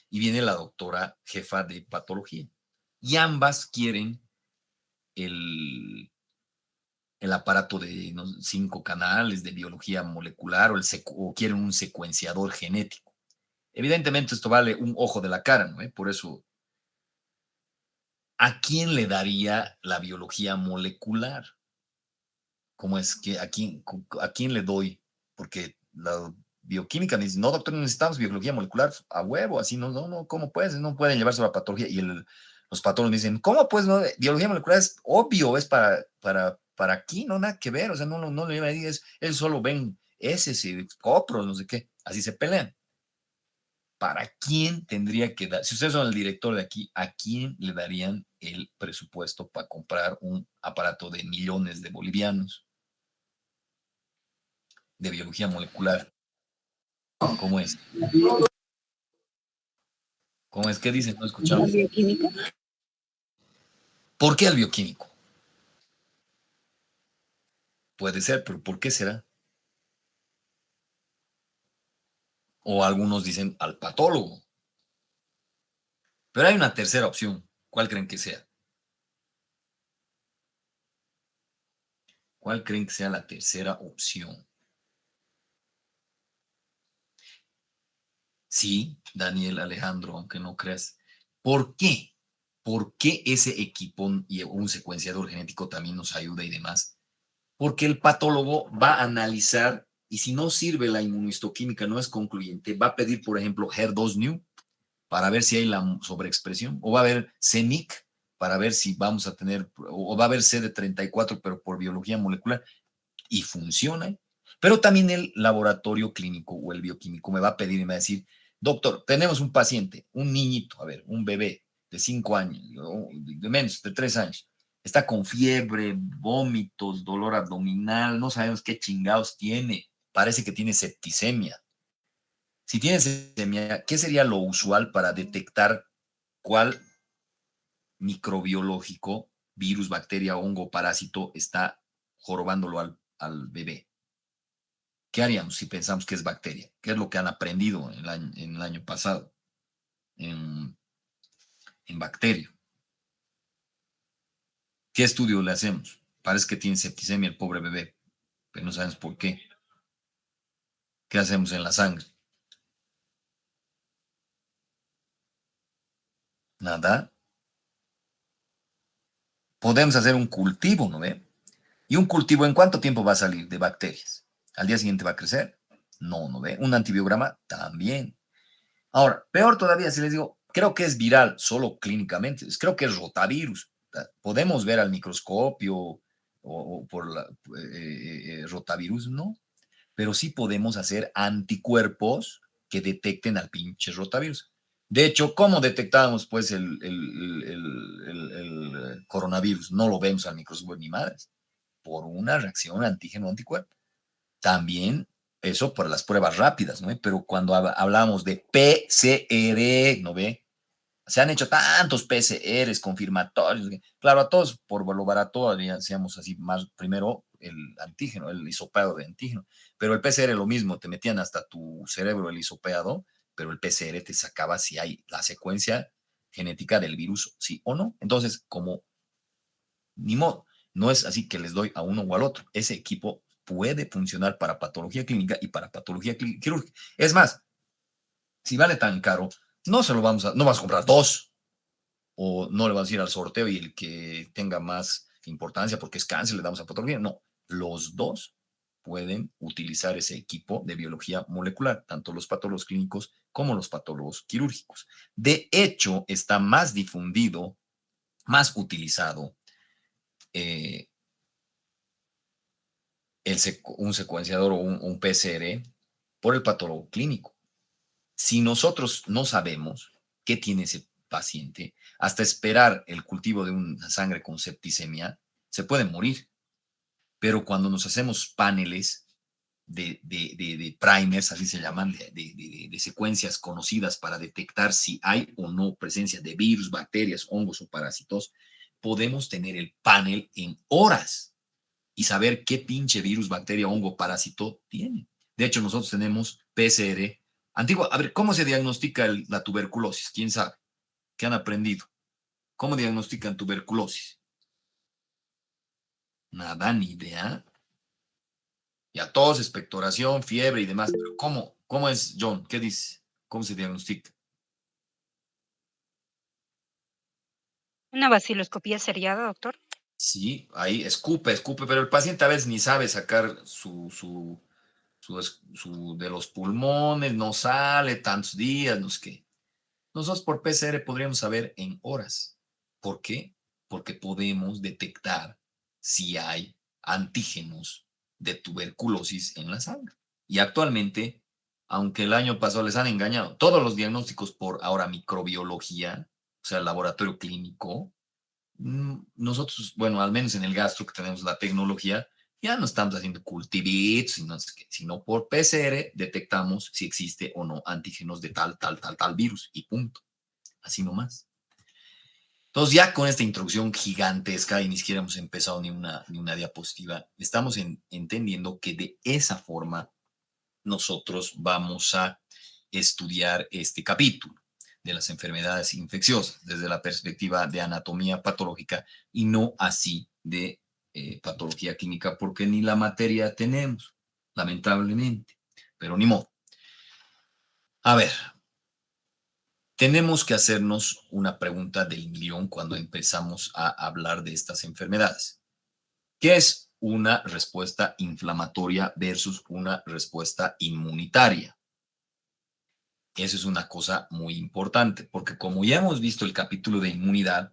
y viene la doctora jefa de patología. Y ambas quieren el, el aparato de 5 canales de biología molecular o quieren un secuenciador genético. Evidentemente esto vale un ojo de la cara, ¿no? Por eso, ¿a quién le daría la biología molecular? ¿Cómo es que a quién le doy? Porque la bioquímica me dice, no, doctor, necesitamos biología molecular a huevo, así no, ¿cómo puedes? No pueden llevarse a la patología. Y los patólogos me dicen, ¿cómo pues? No, biología molecular es obvio, es para aquí, no nada que ver, o sea, no le digas, él solo ven ese, copros, no sé qué, así se pelean. ¿Para quién tendría que dar? Si ustedes son el director de aquí, ¿a quién le darían el presupuesto para comprar un aparato de millones de bolivianos de biología molecular? ¿Cómo es? ¿Cómo es? ¿Qué dicen? No La escuchamos. bioquímica. ¿Por qué al bioquímico? Puede ser, pero ¿por qué será? O algunos dicen al patólogo. Pero hay una tercera opción. ¿Cuál creen que sea? ¿Cuál creen que sea la tercera opción? Sí, Daniel Alejandro, aunque no creas. ¿Por qué? ¿Por qué ese equipo y un secuenciador genético también nos ayuda y demás? Porque el patólogo va a analizar y si no sirve la inmunohistoquímica, no es concluyente, va a pedir, por ejemplo, HER2-Neu para ver si hay la sobreexpresión, o va a haber CENIC para ver si vamos a tener, o va a haber CD34, pero por biología molecular, y funciona. Pero también el laboratorio clínico o el bioquímico me va a pedir y me va a decir, doctor, tenemos un paciente, un niñito, a ver, un bebé de 5 años, de menos, de 3 años, está con fiebre, vómitos, dolor abdominal, no sabemos qué chingados tiene, parece que tiene septicemia. Si tiene septicemia, ¿qué sería lo usual para detectar cuál microbiológico, virus, bacteria, hongo, parásito está jorobándolo al bebé? ¿Qué haríamos si pensamos que es bacteria? ¿Qué es lo que han aprendido en el año pasado en bacterio? ¿Qué estudio le hacemos? Parece que tiene septicemia el pobre bebé, pero no sabemos por qué. ¿Qué hacemos en la sangre? Nada. Podemos hacer un cultivo, ¿no ve? ¿Y un cultivo en cuánto tiempo va a salir de bacterias? ¿Al día siguiente va a crecer? No, ¿no ve? Un antibiograma también. Ahora, peor todavía, si les digo, creo que es viral, solo clínicamente, creo que es rotavirus. Podemos ver al microscopio o por la rotavirus, no, pero sí podemos hacer anticuerpos que detecten al pinche rotavirus. De hecho, ¿cómo detectábamos pues el coronavirus? No lo vemos al microscopio ni madres, por una reacción antígeno-anticuerpo. También eso por las pruebas rápidas, ¿no? Pero cuando hablamos de PCR, ¿no ve? Se han hecho tantos PCRs confirmatorios. Claro, a todos por lo barato hacíamos así más primero el antígeno, el hisopado de antígeno. Pero el PCR lo mismo, te metían hasta tu cerebro el hisopado, pero el PCR te sacaba si hay la secuencia genética del virus, sí o no. Entonces, como ni modo, no es así que les doy a uno o al otro. Ese equipo puede funcionar para patología clínica y para patología quirúrgica. Es más, si vale tan caro, no vas a comprar dos o no le vas a ir al sorteo y el que tenga más importancia porque es cáncer le damos a patología. No, los dos pueden utilizar ese equipo de biología molecular, tanto los patólogos clínicos como los patólogos quirúrgicos. De hecho, está más difundido, más utilizado eh, un secuenciador o un PCR por el patólogo clínico. Si nosotros no sabemos qué tiene ese paciente, hasta esperar el cultivo de una sangre con septicemia, se puede morir. Pero cuando nos hacemos paneles de primers, así se llaman, de secuencias conocidas para detectar si hay o no presencia de virus, bacterias, hongos o parásitos, podemos tener el panel en horas y saber qué pinche virus, bacteria, hongo, parásito tiene. De hecho, nosotros tenemos PCR. Antiguo, a ver, ¿cómo se diagnostica la tuberculosis? ¿Quién sabe? ¿Qué han aprendido? ¿Cómo diagnostican tuberculosis? Nada, ni idea. Ya tos, expectoración, fiebre y demás. Pero ¿cómo es, John? ¿Qué dice? ¿Cómo se diagnostica? ¿Una vaciloscopía seriada, doctor? Sí, ahí escupe, pero el paciente a veces ni sabe sacar de los pulmones, no sale tantos días, no sé qué. Nosotros por PCR podríamos saber en horas. ¿Por qué? Porque podemos detectar si hay antígenos de tuberculosis en la sangre. Y actualmente, aunque el año pasado les han engañado, todos los diagnósticos por ahora microbiología, o sea, laboratorio clínico, nosotros, bueno, al menos en el gastro que tenemos la tecnología, ya no estamos haciendo cultivits, sino por PCR detectamos si existe o no antígenos de tal virus y punto. Así nomás. Entonces, ya con esta introducción gigantesca y ni siquiera hemos empezado ni una diapositiva, estamos entendiendo que de esa forma nosotros vamos a estudiar este capítulo de las enfermedades infecciosas desde la perspectiva de anatomía patológica y no así de patología clínica, porque ni la materia tenemos, lamentablemente, pero ni modo. A ver, tenemos que hacernos una pregunta del millón cuando empezamos a hablar de estas enfermedades. ¿Qué es una respuesta inflamatoria versus una respuesta inmunitaria? Eso es una cosa muy importante, porque como ya hemos visto el capítulo de inmunidad,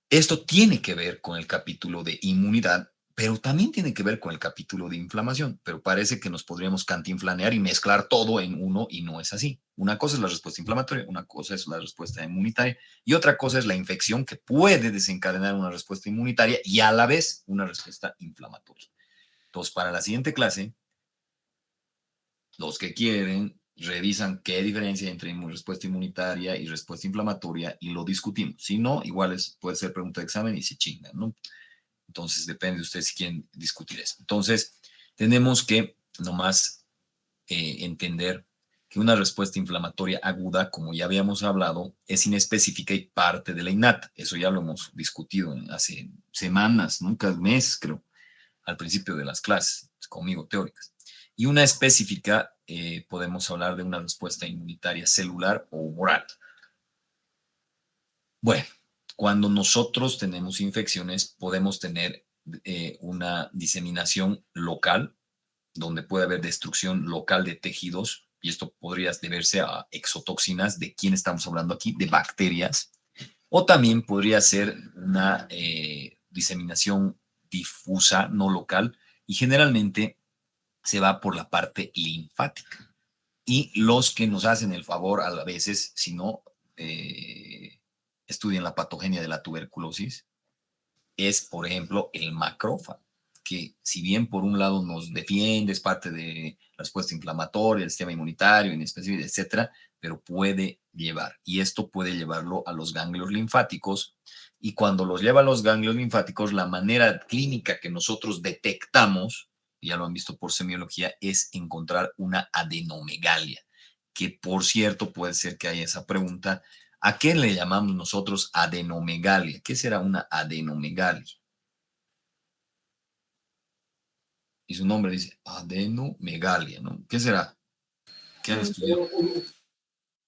esto tiene que ver con el capítulo de inmunidad, pero también tiene que ver con el capítulo de inflamación, pero parece que nos podríamos cantinflanear y mezclar todo en uno y no es así. Una cosa es la respuesta inflamatoria, una cosa es la respuesta inmunitaria y otra cosa es la infección que puede desencadenar una respuesta inmunitaria y a la vez una respuesta inflamatoria. Entonces, para la siguiente clase, los que quieren revisan qué diferencia hay entre respuesta inmunitaria y respuesta inflamatoria y lo discutimos. Si no, igual puede ser pregunta de examen y se chingan, ¿no? Entonces, depende de ustedes si quieren discutir eso. Entonces, tenemos que nomás entender que una respuesta inflamatoria aguda, como ya habíamos hablado, es inespecífica y parte de la innata. Eso ya lo hemos discutido hace semanas, nunca meses, creo, al principio de las clases, conmigo teóricas. Y una específica, podemos hablar de una respuesta inmunitaria celular o humoral. Bueno, cuando nosotros tenemos infecciones, podemos tener una diseminación local, donde puede haber destrucción local de tejidos, y esto podría deberse a exotoxinas. ¿De quién estamos hablando aquí? De bacterias. O también podría ser una diseminación difusa, no local, y generalmente se va por la parte linfática. Y los que nos hacen el favor a veces, si no estudian la patogenia de la tuberculosis, es, por ejemplo, el macrófago, que si bien por un lado nos defiende, es parte de la respuesta inflamatoria, el sistema inmunitario, en específico, etcétera, pero puede llevar, y esto puede llevarlo a los ganglios linfáticos, y cuando los lleva a los ganglios linfáticos, la manera clínica que nosotros detectamos, ya lo han visto por semiología, es encontrar una adenomegalia, que por cierto puede ser que haya esa pregunta. ¿A qué le llamamos nosotros adenomegalia? ¿Qué será una adenomegalia? Y su nombre dice adenomegalia, ¿no? ¿Qué será? ¿Qué han estudiado?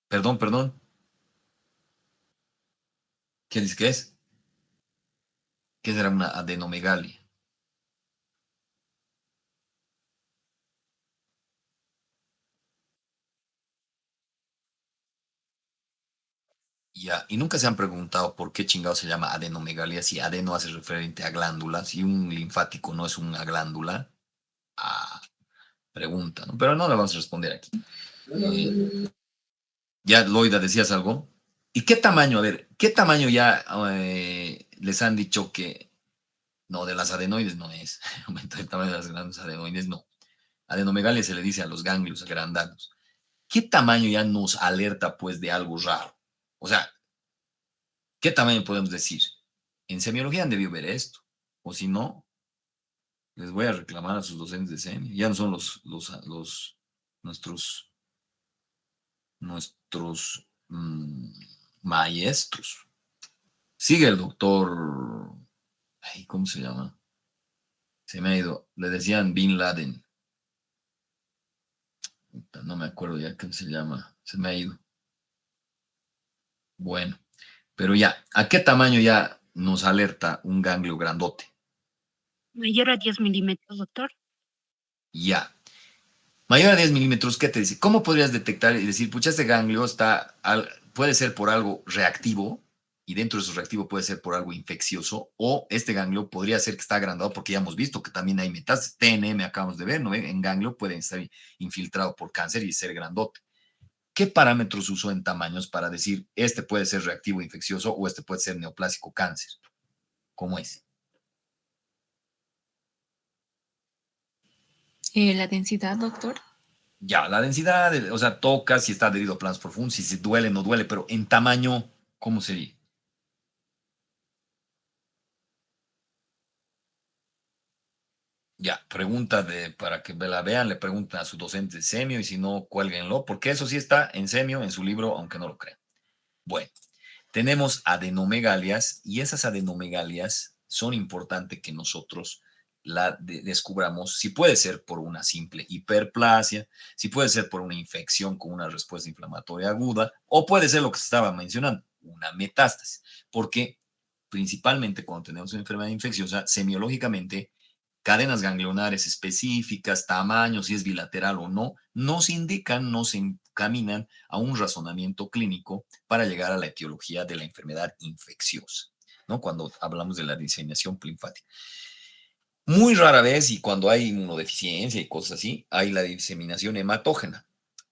Perdón. ¿Qué dice que es? ¿Qué será una adenomegalia? Ya, y nunca se han preguntado por qué chingado se llama adenomegalia si adeno hace referente a glándulas y un linfático no es una glándula. Ah, pregunta, ¿no? Pero no la vamos a responder aquí. Ya, Loida, ¿decías algo? ¿Y qué tamaño? A ver, ¿qué tamaño ya les han dicho que no, de las adenoides no es? Aumenta el tamaño de las grandes adenoides, no. Adenomegalia se le dice a los ganglios agrandados. ¿Qué tamaño ya nos alerta, pues, de algo raro? O sea, ¿qué tamaño podemos decir? En semiología han debido ver esto. O si no, les voy a reclamar a sus docentes de semi. Ya no son nuestros, nuestros maestros. Sigue el doctor, ay, ¿cómo se llama? Se me ha ido. Le decían Bin Laden. No me acuerdo ya cómo se llama. Se me ha ido. Bueno, pero ya, ¿a qué tamaño ya nos alerta un ganglio grandote? Mayor a 10 milímetros, doctor. Ya. Mayor a 10 milímetros, ¿qué te dice? ¿Cómo podrías detectar y decir, pucha, este ganglio puede ser por algo reactivo, y dentro de su reactivo puede ser por algo infeccioso, o este ganglio podría ser que está agrandado, porque ya hemos visto que también hay metástasis, TNM acabamos de ver, ¿no? En ganglio puede estar infiltrado por cáncer y ser grandote. ¿Qué parámetros usó en tamaños para decir, este puede ser reactivo infeccioso o este puede ser neoplásico cáncer? ¿Cómo es? La densidad, doctor. Ya, la densidad, o sea, toca si está adherido a planos profundos, si se duele, no duele, pero en tamaño, ¿cómo sería? Ya, para que la vean, le preguntan a su docente de semio y si no, cuélguenlo, porque eso sí está en semio, en su libro, aunque no lo crean. Bueno, tenemos adenomegalias y esas adenomegalias son importantes que nosotros descubramos si puede ser por una simple hiperplasia, si puede ser por una infección con una respuesta inflamatoria aguda o puede ser lo que se estaba mencionando, una metástasis, porque principalmente cuando tenemos una enfermedad infecciosa, semiológicamente cadenas ganglionares específicas, tamaños, si es bilateral o no, nos indican, nos encaminan a un razonamiento clínico para llegar a la etiología de la enfermedad infecciosa, ¿no? Cuando hablamos de la diseminación linfática. Muy rara vez, y cuando hay inmunodeficiencia y cosas así, hay la diseminación hematógena,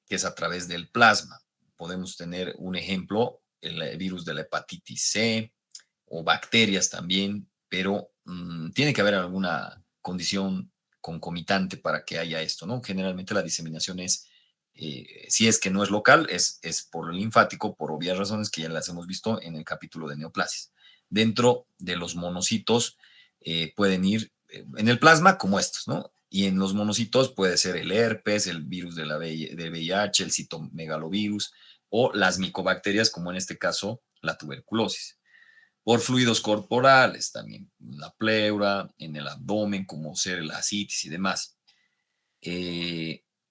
que es a través del plasma. Podemos tener un ejemplo, el virus de la hepatitis C o bacterias también, pero tiene que haber alguna condición concomitante para que haya esto, ¿no? Generalmente la diseminación es, si es que no es local, es por el linfático, por obvias razones que ya las hemos visto en el capítulo de neoplasias. Dentro de los monocitos pueden ir en el plasma como estos, ¿no? Y en los monocitos puede ser el herpes, el virus de del VIH, el citomegalovirus o las micobacterias, como en este caso la tuberculosis. Por fluidos corporales también, la pleura, en el abdomen, como ser la asitis y demás.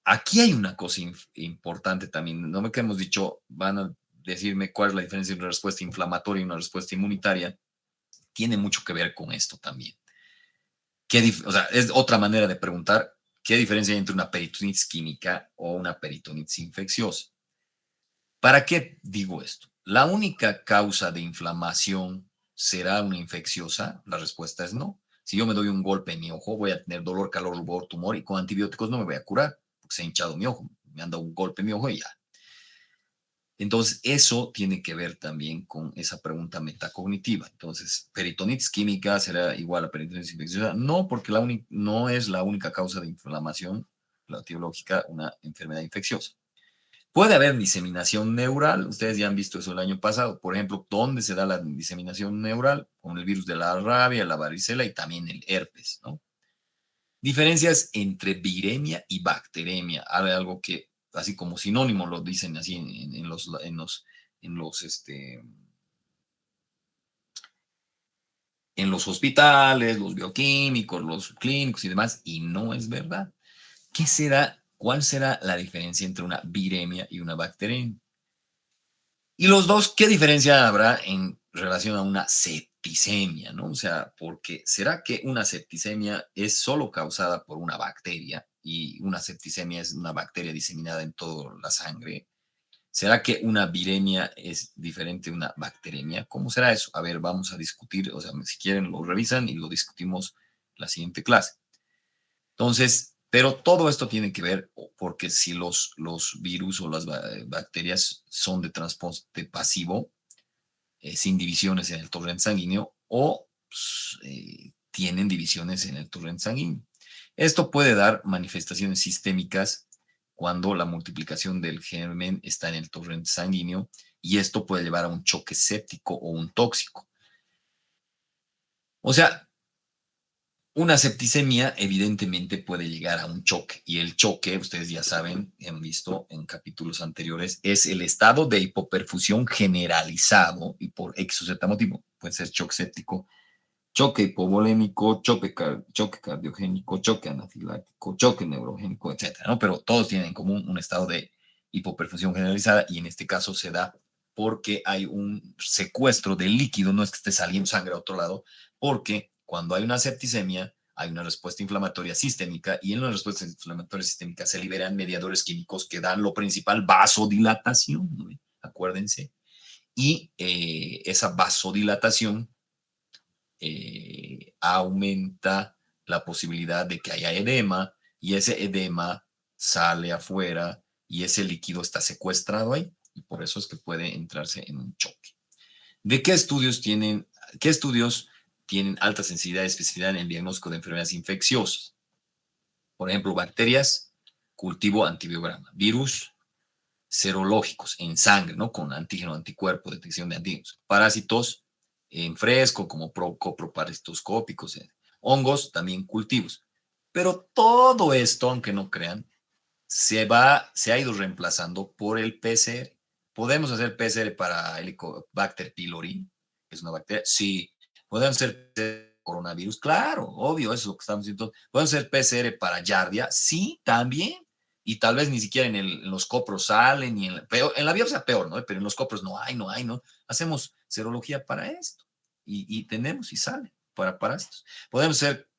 Aquí hay una cosa importante también, no me que hemos dicho, van a decirme cuál es la diferencia entre una respuesta inflamatoria y una respuesta inmunitaria, tiene mucho que ver con esto también. O sea, es otra manera de preguntar qué diferencia hay entre una peritonitis química o una peritonitis infecciosa. ¿Para qué digo esto? ¿La única causa de inflamación será una infecciosa? La respuesta es no. Si yo me doy un golpe en mi ojo, voy a tener dolor, calor, rubor, tumor y con antibióticos no me voy a curar porque se ha hinchado mi ojo. Me han dado un golpe en mi ojo y ya. Entonces, eso tiene que ver también con esa pregunta metacognitiva. Entonces, ¿peritonitis química será igual a peritonitis infecciosa? No, porque no es la única causa de inflamación, la etiológica, una enfermedad infecciosa. Puede haber diseminación neural, ustedes ya han visto eso el año pasado, por ejemplo, ¿dónde se da la diseminación neural? Con el virus de la rabia, la varicela y también el herpes, ¿no? Diferencias entre viremia y bacteremia, algo que así como sinónimo lo dicen así en los hospitales, los bioquímicos, los clínicos y demás, y no es verdad. ¿Qué será? ¿Cuál será la diferencia entre una viremia y una bacteremia? Y los dos, ¿qué diferencia habrá en relación a una septicemia, ¿no? O sea, porque ¿será que una septicemia es solo causada por una bacteria y una septicemia es una bacteria diseminada en toda la sangre? ¿Será que una viremia es diferente de una bacteremia? ¿Cómo será eso? A ver, vamos a discutir, o sea, si quieren lo revisan y lo discutimos la siguiente clase. Entonces, pero todo esto tiene que ver porque si los virus o las bacterias son de transporte pasivo, sin divisiones en el torrente sanguíneo, o tienen divisiones en el torrente sanguíneo. Esto puede dar manifestaciones sistémicas cuando la multiplicación del germen está en el torrente sanguíneo y esto puede llevar a un choque séptico o un tóxico. O sea, una septicemia evidentemente puede llegar a un choque y el choque, ustedes ya saben, han visto en capítulos anteriores, es el estado de hipoperfusión generalizado y por X o Z motivo, puede ser shock séptico, choque hipovolémico, choque cardiogénico, choque anafiláctico, choque neurogénico, etcétera, ¿no? Pero todos tienen en común un estado de hipoperfusión generalizada y en este caso se da porque hay un secuestro de líquido, no es que esté saliendo sangre a otro lado, porque cuando hay una septicemia hay una respuesta inflamatoria sistémica y en la respuesta inflamatoria sistémica se liberan mediadores químicos que dan lo principal, vasodilatación, ¿no? Acuérdense. Y esa vasodilatación aumenta la posibilidad de que haya edema y ese edema sale afuera y ese líquido está secuestrado ahí y por eso es que puede entrarse en un choque. ¿De qué estudios tienen alta sensibilidad y especificidad en el diagnóstico de enfermedades infecciosas? Por ejemplo, bacterias, cultivo antibiograma, virus, serológicos en sangre, ¿no? Con antígeno, anticuerpo, detección de antígenos. Parásitos en fresco, como coproparasitoscópicos, hongos, también cultivos. Pero todo esto, aunque no crean, se ha ido reemplazando por el PCR. ¿Podemos hacer PCR para Helicobacter pylori? ¿Es una bacteria? Sí. ¿Podemos hacer PCR coronavirus? Claro, obvio, eso es lo que estamos diciendo. ¿Podemos hacer PCR para Giardia? Sí, también. Y tal vez ni siquiera en los copros salen, ni en la biopsia peor, ¿no? Pero en los copros no hay, ¿no? Hacemos serología para esto y tenemos y sale para parásitos. Podemos hacer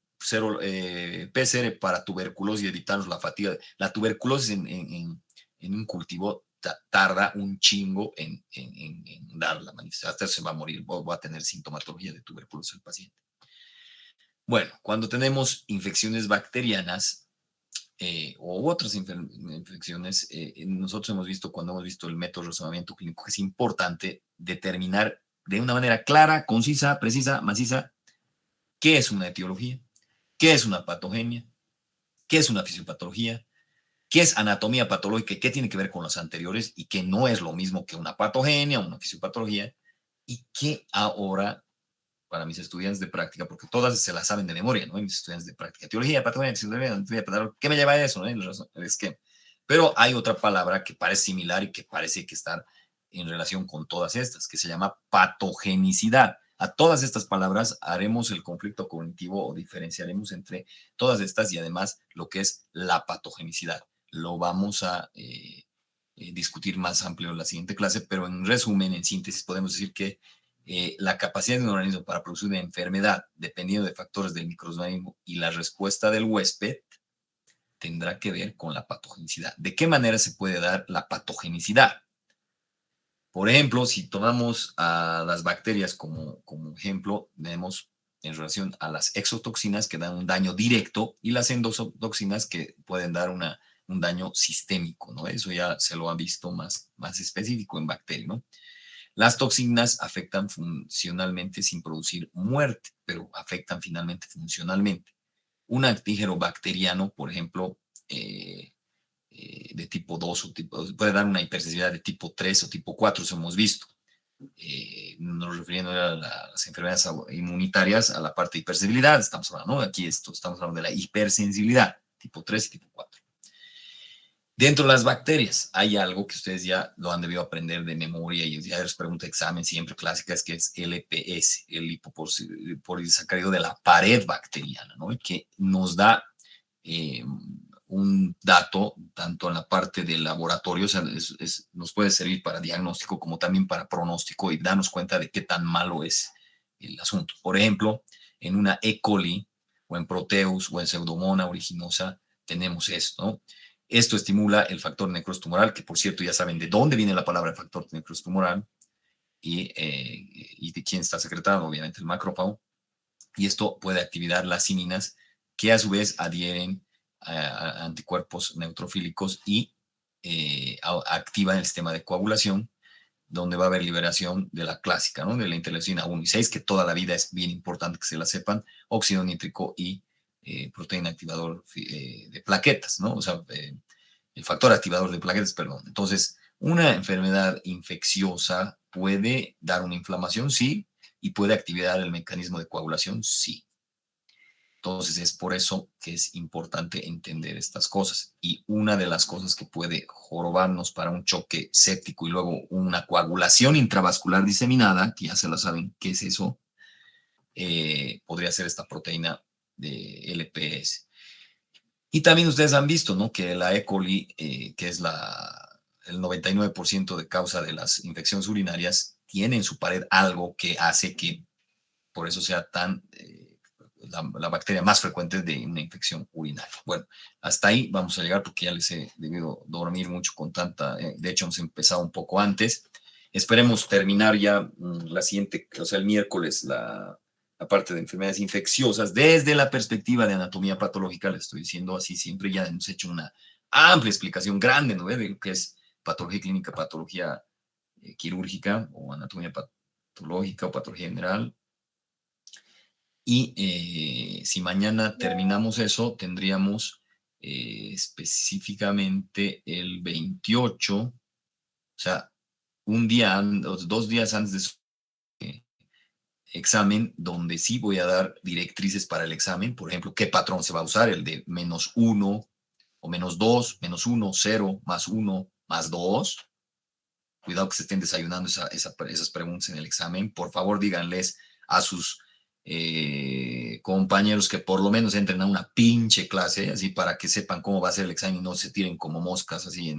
PCR para tuberculosis y evitarnos la fatiga. La tuberculosis en un cultivo tarda un chingo en dar la manifestación. Hasta se va a morir, va a tener sintomatología de tuberculosis el paciente. Bueno, cuando tenemos infecciones bacterianas, o otras infecciones, nosotros hemos visto, cuando hemos visto el método de razonamiento clínico, que es importante determinar de una manera clara, concisa, precisa, maciza, qué es una etiología, qué es una patogenia, qué es una fisiopatología, qué es anatomía patológica y qué tiene que ver con las anteriores y que no es lo mismo que una patogenia o una fisiopatología y qué ahora para mis estudiantes de práctica, porque todas se las saben de memoria, ¿no? Mis estudiantes de práctica, teología, patología, ¿qué me lleva a eso, ¿no? El esquema. Pero hay otra palabra que parece similar y que parece que está en relación con todas estas, que se llama patogenicidad. A todas estas palabras haremos el conflicto cognitivo o diferenciaremos entre todas estas y además lo que es la patogenicidad. Lo vamos a discutir más amplio en la siguiente clase, pero en resumen, en síntesis, podemos decir que la capacidad de un organismo para producir una enfermedad, dependiendo de factores del microorganismo y la respuesta del huésped, tendrá que ver con la patogenicidad. ¿De qué manera se puede dar la patogenicidad? Por ejemplo, si tomamos a las bacterias como ejemplo, tenemos en relación a las exotoxinas que dan un daño directo y las endotoxinas que pueden dar un daño sistémico, ¿no? Eso ya se lo ha visto más específico en bacterias, ¿no? Las toxinas afectan funcionalmente sin producir muerte, pero afectan finalmente funcionalmente. Un antígeno bacteriano, por ejemplo, de tipo 2 puede dar una hipersensibilidad de tipo 3 o tipo 4, eso hemos visto. Nos refiriendo a las enfermedades inmunitarias, a la parte de hipersensibilidad, estamos hablando, ¿no? Aquí estamos hablando de la hipersensibilidad, tipo 3 y tipo 4. Dentro de las bacterias hay algo que ustedes ya lo han debido aprender de memoria y ya les pregunto de examen siempre clásica, es que es LPS, el lipopolisacárido de la pared bacteriana, ¿no? Y que nos da un dato tanto en la parte del laboratorio, o sea, nos puede servir para diagnóstico como también para pronóstico y darnos cuenta de qué tan malo es el asunto. Por ejemplo, en una E. coli o en Proteus o en Pseudomonas aeruginosa tenemos esto, ¿no? Esto estimula el factor necrosis tumoral, que por cierto ya saben de dónde viene la palabra factor necrosis tumoral y de quién está secretado, obviamente el macrófago. Y esto puede activar las ciminas que a su vez adhieren a anticuerpos neutrofílicos y activan el sistema de coagulación, donde va a haber liberación de la clásica, ¿no? De la interleucina 1 y 6, que toda la vida es bien importante que se la sepan, óxido nítrico y proteína activador de plaquetas, ¿no? O sea, el factor activador de plaquetas, perdón. Entonces, una enfermedad infecciosa puede dar una inflamación, sí, y puede activar el mecanismo de coagulación, sí. Entonces, es por eso que es importante entender estas cosas. Y una de las cosas que puede jorobarnos para un choque séptico y luego una coagulación intravascular diseminada, que ya se la saben qué es eso, podría ser esta proteína de LPS. Y también ustedes han visto, ¿no?, que la E. coli, que es el 99% de causa de las infecciones urinarias, tiene en su pared algo que hace que por eso sea tan la bacteria más frecuente de una infección urinaria. Bueno, hasta ahí vamos a llegar porque ya les he debido dormir mucho con tanta, de hecho hemos empezado un poco antes. Esperemos terminar ya la siguiente, o sea, el miércoles, la parte de enfermedades infecciosas desde la perspectiva de anatomía patológica. Les estoy diciendo así, siempre ya hemos hecho una amplia explicación grande, ¿no?, de lo que es patología clínica, patología quirúrgica o anatomía patológica o patología general. Y si mañana terminamos eso, tendríamos específicamente el 28, o sea, un día, 2 días antes de su examen, donde sí voy a dar directrices para el examen. Por ejemplo, qué patrón se va a usar, el de -1 o -2, -1, 0, +1, +2. Cuidado que se estén desayunando esas preguntas en el examen. Por favor, díganles a sus compañeros que por lo menos entren a una pinche clase, así para que sepan cómo va a ser el examen y no se tiren como moscas así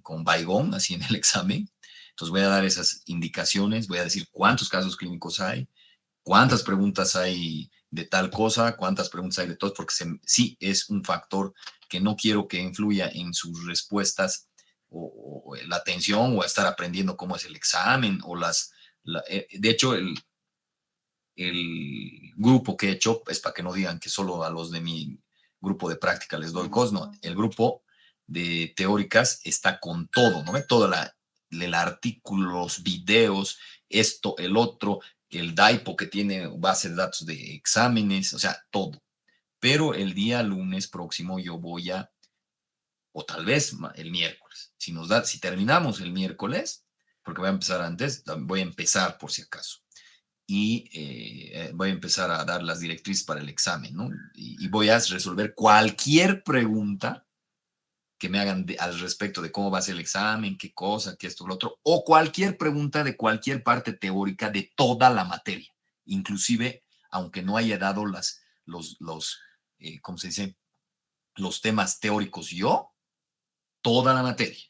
con baigón, así en el examen. Entonces voy a dar esas indicaciones, voy a decir cuántos casos clínicos hay, cuántas preguntas hay de tal cosa, cuántas preguntas hay de todos, porque sí es un factor que no quiero que influya en sus respuestas o la atención o a estar aprendiendo cómo es el examen o de hecho, el grupo que he hecho es para que no digan que solo a los de mi grupo de práctica les doy cosas, no. El grupo de teóricas está con todo, ¿no? Todo el artículo, los videos, esto, el otro, el DAIPO que tiene base de datos de exámenes, o sea, todo. Pero el día lunes próximo yo voy a, o tal vez el miércoles, si terminamos el miércoles, porque voy a empezar antes, voy a empezar por si acaso. Y voy a empezar a dar las directrices para el examen, ¿no? Y voy a resolver cualquier pregunta que me hagan al respecto de cómo va a ser el examen, qué cosa, qué esto, lo otro, o cualquier pregunta de cualquier parte teórica de toda la materia, inclusive aunque no haya dado ¿cómo se dice?, los temas teóricos yo, toda la materia.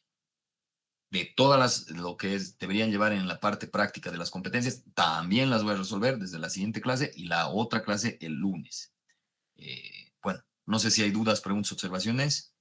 De todas lo que deberían llevar en la parte práctica de las competencias, también las voy a resolver desde la siguiente clase y la otra clase el lunes. Bueno, no sé si hay dudas, preguntas, observaciones.